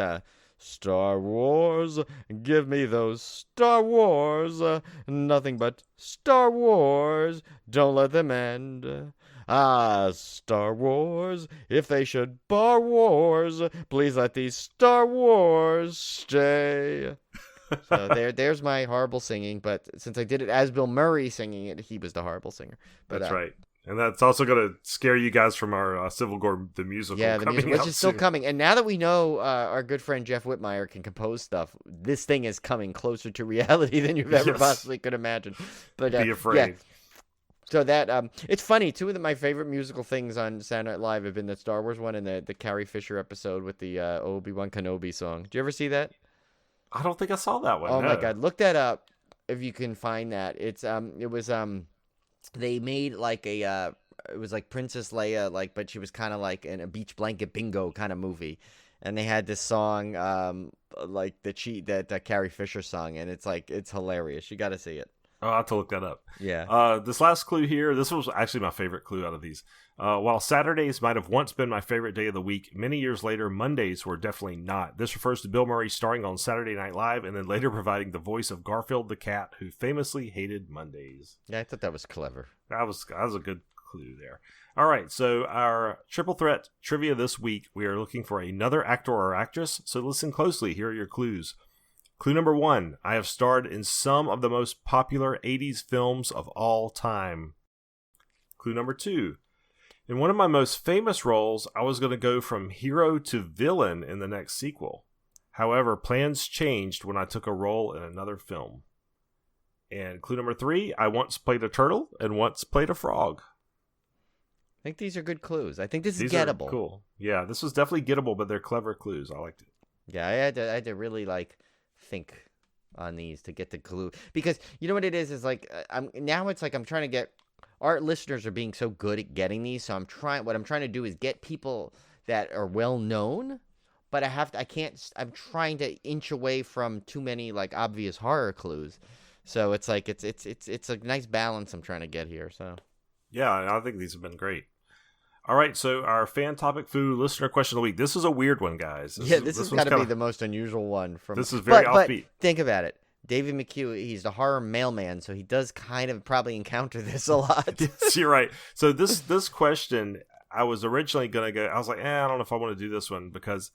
Star Wars, give me those Star Wars, nothing but Star Wars, don't let them end. Ah, Star Wars, if they should bar wars, please let these Star Wars stay. So there's my horrible singing, but since I did it as Bill Murray singing it, he was the horrible singer. But, That's right. And that's also going to scare you guys from our Civil War, the musical. Yeah, the musical, which is still soon. coming. And now that we know our good friend Jeff Whitmire can compose stuff, this thing is coming closer to reality than you've ever possibly could imagine. But Be afraid. Yeah. So that it's funny. Two of my favorite musical things on Saturday Night Live have been the Star Wars one and the Carrie Fisher episode with the Obi-Wan Kenobi song. Did you ever see that? I don't think I saw that one. Oh no. my God, look that up if you can find that. It was they made like it was like Princess Leia, but she was kind of like in a beach blanket bingo kind of movie, and they had this song that Carrie Fisher sung, and it's hilarious. You got to see it. Oh, I'll have to look that up. Yeah. This last clue here, this was actually my favorite clue out of these. While Saturdays might have once been my favorite day of the week, many years later, Mondays were definitely not. This refers to Bill Murray starring on Saturday Night Live and then later providing the voice of Garfield the cat, who famously hated Mondays. Yeah, I thought that was clever. That was a good clue there. All right, so our triple threat trivia this week, we are looking for another actor or actress, so listen closely. Here are your clues. Clue number 1, I have starred in some of the most popular 80s films of all time. Clue number 2, in one of my most famous roles, I was going to go from hero to villain in the next sequel. However, plans changed when I took a role in another film. And clue number 3, I once played a turtle and once played a frog. I think these are good clues. I think this These is gettable. are cool. Yeah, this was definitely gettable, but they're clever clues. I liked it. Yeah, I had to really think on these to get the clue, because you know what it is I'm trying to get our listeners are being so good at getting these, so I'm trying to do is get people that are well known, but I'm trying to inch away from too many obvious horror clues. So it's a nice balance I'm trying to get here. So yeah, I think these have been great. All right, so our fan topic food listener question of the week. This is a weird one, guys. This has got to be the most unusual one. This is very offbeat. But think about it. David McHugh, he's the horror mailman, so he does kind of probably encounter this a lot. Yes, you're right. So this question, I was originally going to go, I was like, I don't know if I want to do this one because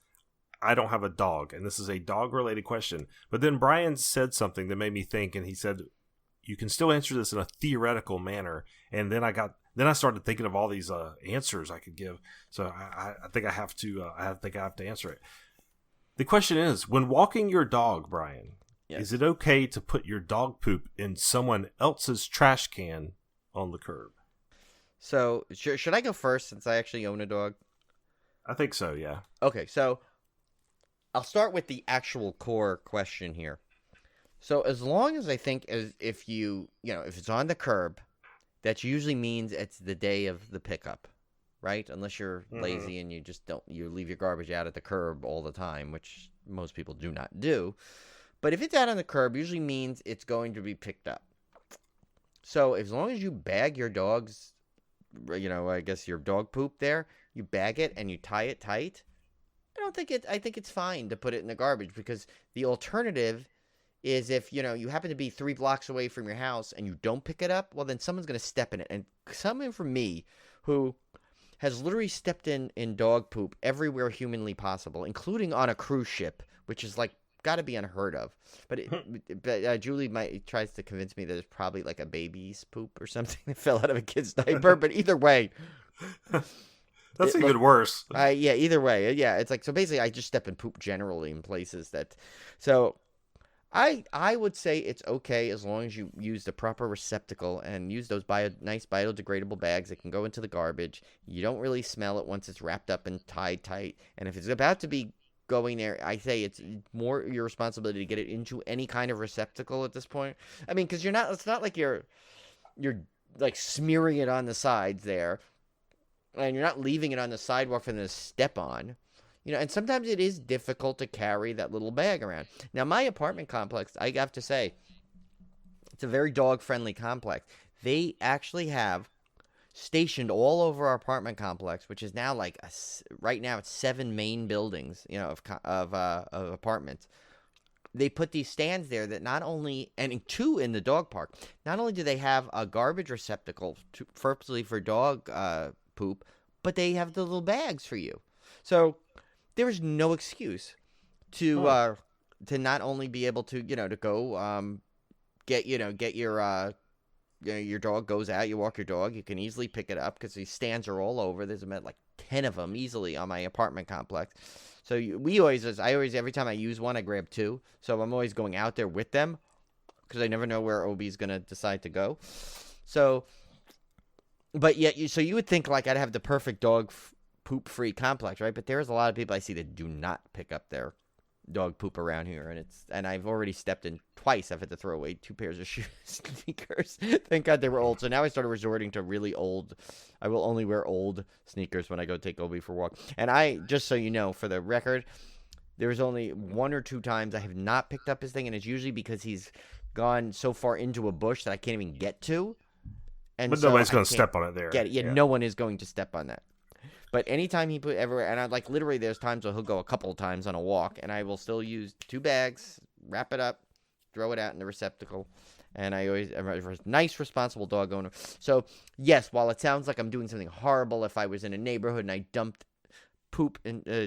I don't have a dog, and this is a dog-related question. But then Brian said something that made me think, and he said, you can still answer this in a theoretical manner. And then I started thinking of all these answers I could give. So I think I have to. I have to answer it. The question is: when walking your dog, Brian, Yes. Is it okay to put your dog poop in someone else's trash can on the curb? So should I go first since I actually own a dog? I think so. Yeah. Okay, so I'll start with the actual core question here. So as long as I think if if it's on the curb, that usually means it's the day of the pickup, right? Unless you're lazy and you leave your garbage out at the curb all the time, which most people do not do. But if it's out on the curb, usually means it's going to be picked up. So as long as you bag your dog's I guess your dog poop there, you bag it and you tie it tight. I think it's fine to put it in the garbage, because the alternative is if, you happen to be 3 blocks away from your house and you don't pick it up, well, then someone's going to step in it. And someone from me who has literally stepped in dog poop everywhere humanly possible, including on a cruise ship, which is like got to be unheard of. But Julie tries to convince me that it's probably like a baby's poop or something that fell out of a kid's diaper. But either way, that's even worse. Yeah, either way, yeah. It's like, so basically, I just step in poop generally in places that. So I would say it's okay as long as you use the proper receptacle and use those nice biodegradable bags that can go into the garbage. You don't really smell it once it's wrapped up and tied tight. And if it's about to be going there, I say it's more your responsibility to get it into any kind of receptacle at this point. I mean, because it's not like you're like smearing it on the sides there, and you're not leaving it on the sidewalk for them to step on. And sometimes it is difficult to carry that little bag around. Now, my apartment complex, I have to say, it's a very dog-friendly complex. They actually have stationed all over our apartment complex, which is now right now it's 7 main buildings, of apartments. They put these stands there that not only, and 2 in the dog park, not only do they have a garbage receptacle purposely for dog poop, but they have the little bags for you. So there is no excuse to not only be able to to go get your dog goes out, you walk your dog, you can easily pick it up because these stands are all over. There's about like 10 of them easily on my apartment complex. So I always every time I use one, I grab 2. So I'm always going out there with them because I never know where Obi's gonna decide to go. So, but yet you would think like I'd have the perfect dog poop-free complex, right? But there's a lot of people I see that do not pick up their dog poop around here, and I've already stepped in twice. I've had to throw away 2 pairs of sneakers. Thank God they were old. So now I started resorting to really old. I will only wear old sneakers when I go take Obi for a walk. And I, just so you know, for the record, there's only 1 or 2 times I have not picked up his thing, and it's usually because he's gone so far into a bush that I can't even get to. And but nobody's going to step on it there. Get it. Yeah, no one is going to step on that. But anytime he put everywhere, and I like literally, there's times where he'll go a couple of times on a walk, and I will still use 2 bags, wrap it up, throw it out in the receptacle, and I'm a nice, responsible dog owner. So yes, while it sounds like I'm doing something horrible if I was in a neighborhood and I dumped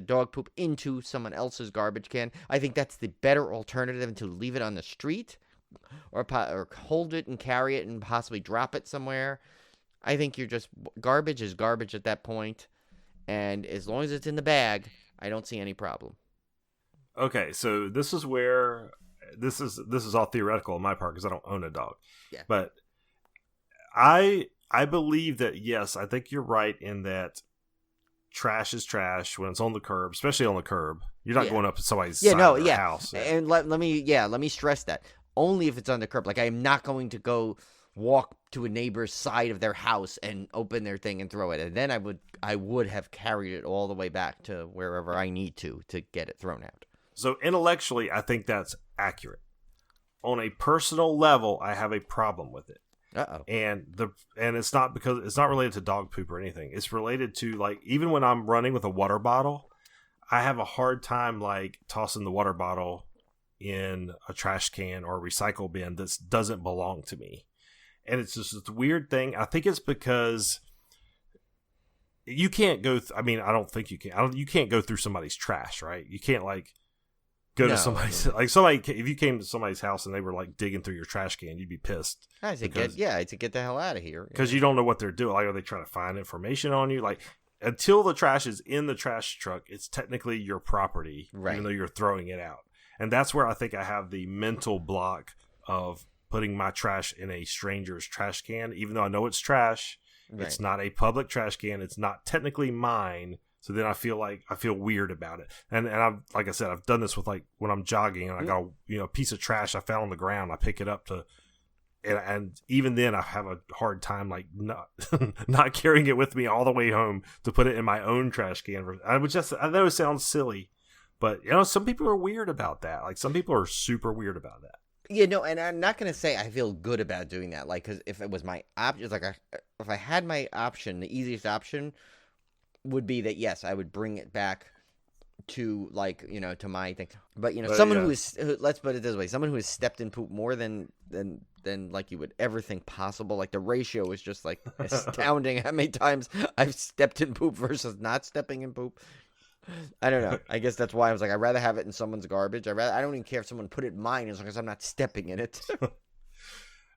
dog poop into someone else's garbage can, I think that's the better alternative than to leave it on the street or hold it and carry it and possibly drop it somewhere. I think garbage is garbage at that point. And as long as it's in the bag, I don't see any problem. Okay, so this is where this is all theoretical on my part because I don't own a dog. Yeah. But I believe that, yes, I think you're right in that trash is trash when it's on the curb, especially on the curb. You're not going up to somebody's side of their house. And let me stress that. Only if it's on the curb. Like, I am not going to go walk to a neighbor's side of their house and open their thing and throw it. And then I would have carried it all the way back to wherever I need to get it thrown out. So intellectually, I think that's accurate. On a personal level, I have a problem with it. Uh-oh. And it's not because it's not related to dog poop or anything. It's related to, like, even when I'm running with a water bottle, I have a hard time like tossing the water bottle in a trash can or a recycle bin that doesn't belong to me. And it's just this weird thing. I think it's because you can't go. I mean, I don't think you can. You can't go through somebody's trash, right? You can't like go to somebody's like somebody. If you came to somebody's house and they were like digging through your trash can, you'd be pissed. I say get the hell out of here because you don't know what they're doing. Like, are they trying to find information on you? Like, until the trash is in the trash truck, it's technically your property, right, even though you're throwing it out. And that's where I think I have the mental block of putting my trash in a stranger's trash can, even though I know it's trash. Right. It's not a public trash can. It's not technically mine. So then I feel weird about it. And I've, like I said, I've done this with, like, when I'm jogging and I got a piece of trash I found on the ground. I pick it up and even then I have a hard time like not carrying it with me all the way home to put it in my own trash can. I know it sounds silly, but some people are weird about that. Like, some people are super weird about that. Yeah, no, and I'm not gonna say I feel good about doing that. Like, because if it was my option, if I had my option, the easiest option would be that yes, I would bring it back to like to my thing. But someone let's put it this way, someone who has stepped in poop more than like you would ever think possible. Like the ratio is just like astounding how many times I've stepped in poop versus not stepping in poop. I don't know. I guess that's why I was like, I'd rather have it in someone's garbage. I don't even care if someone put it in mine as long as I'm not stepping in it.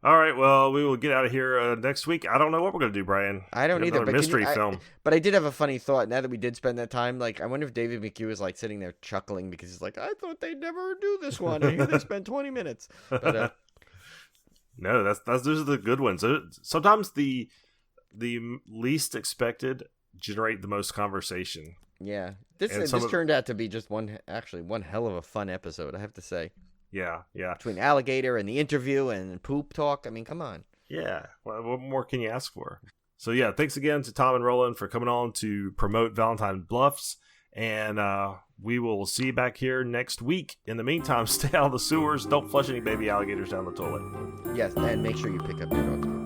All right, well, we will get out of here next week. I don't know what we're going to do, Brian. I don't either. But mystery film. But I did have a funny thought. Now that we did spend that time, like, I wonder if David McHugh is like sitting there chuckling because he's like, I thought they'd never do this one. I hear they spent 20 minutes. But, no, those are the good ones. Sometimes the least expected generate the most conversation. Yeah, this turned out to be just one hell of a fun episode, I have to say. Yeah. Between Alligator and the interview and poop talk, I mean, come on. Yeah, well, what more can you ask for? So yeah, thanks again to Tom and Roland for coming on to promote Valentine Bluffs, and we will see you back here next week. In the meantime, stay out of the sewers, don't flush any baby alligators down the toilet. Yes, and make sure you pick up your dog's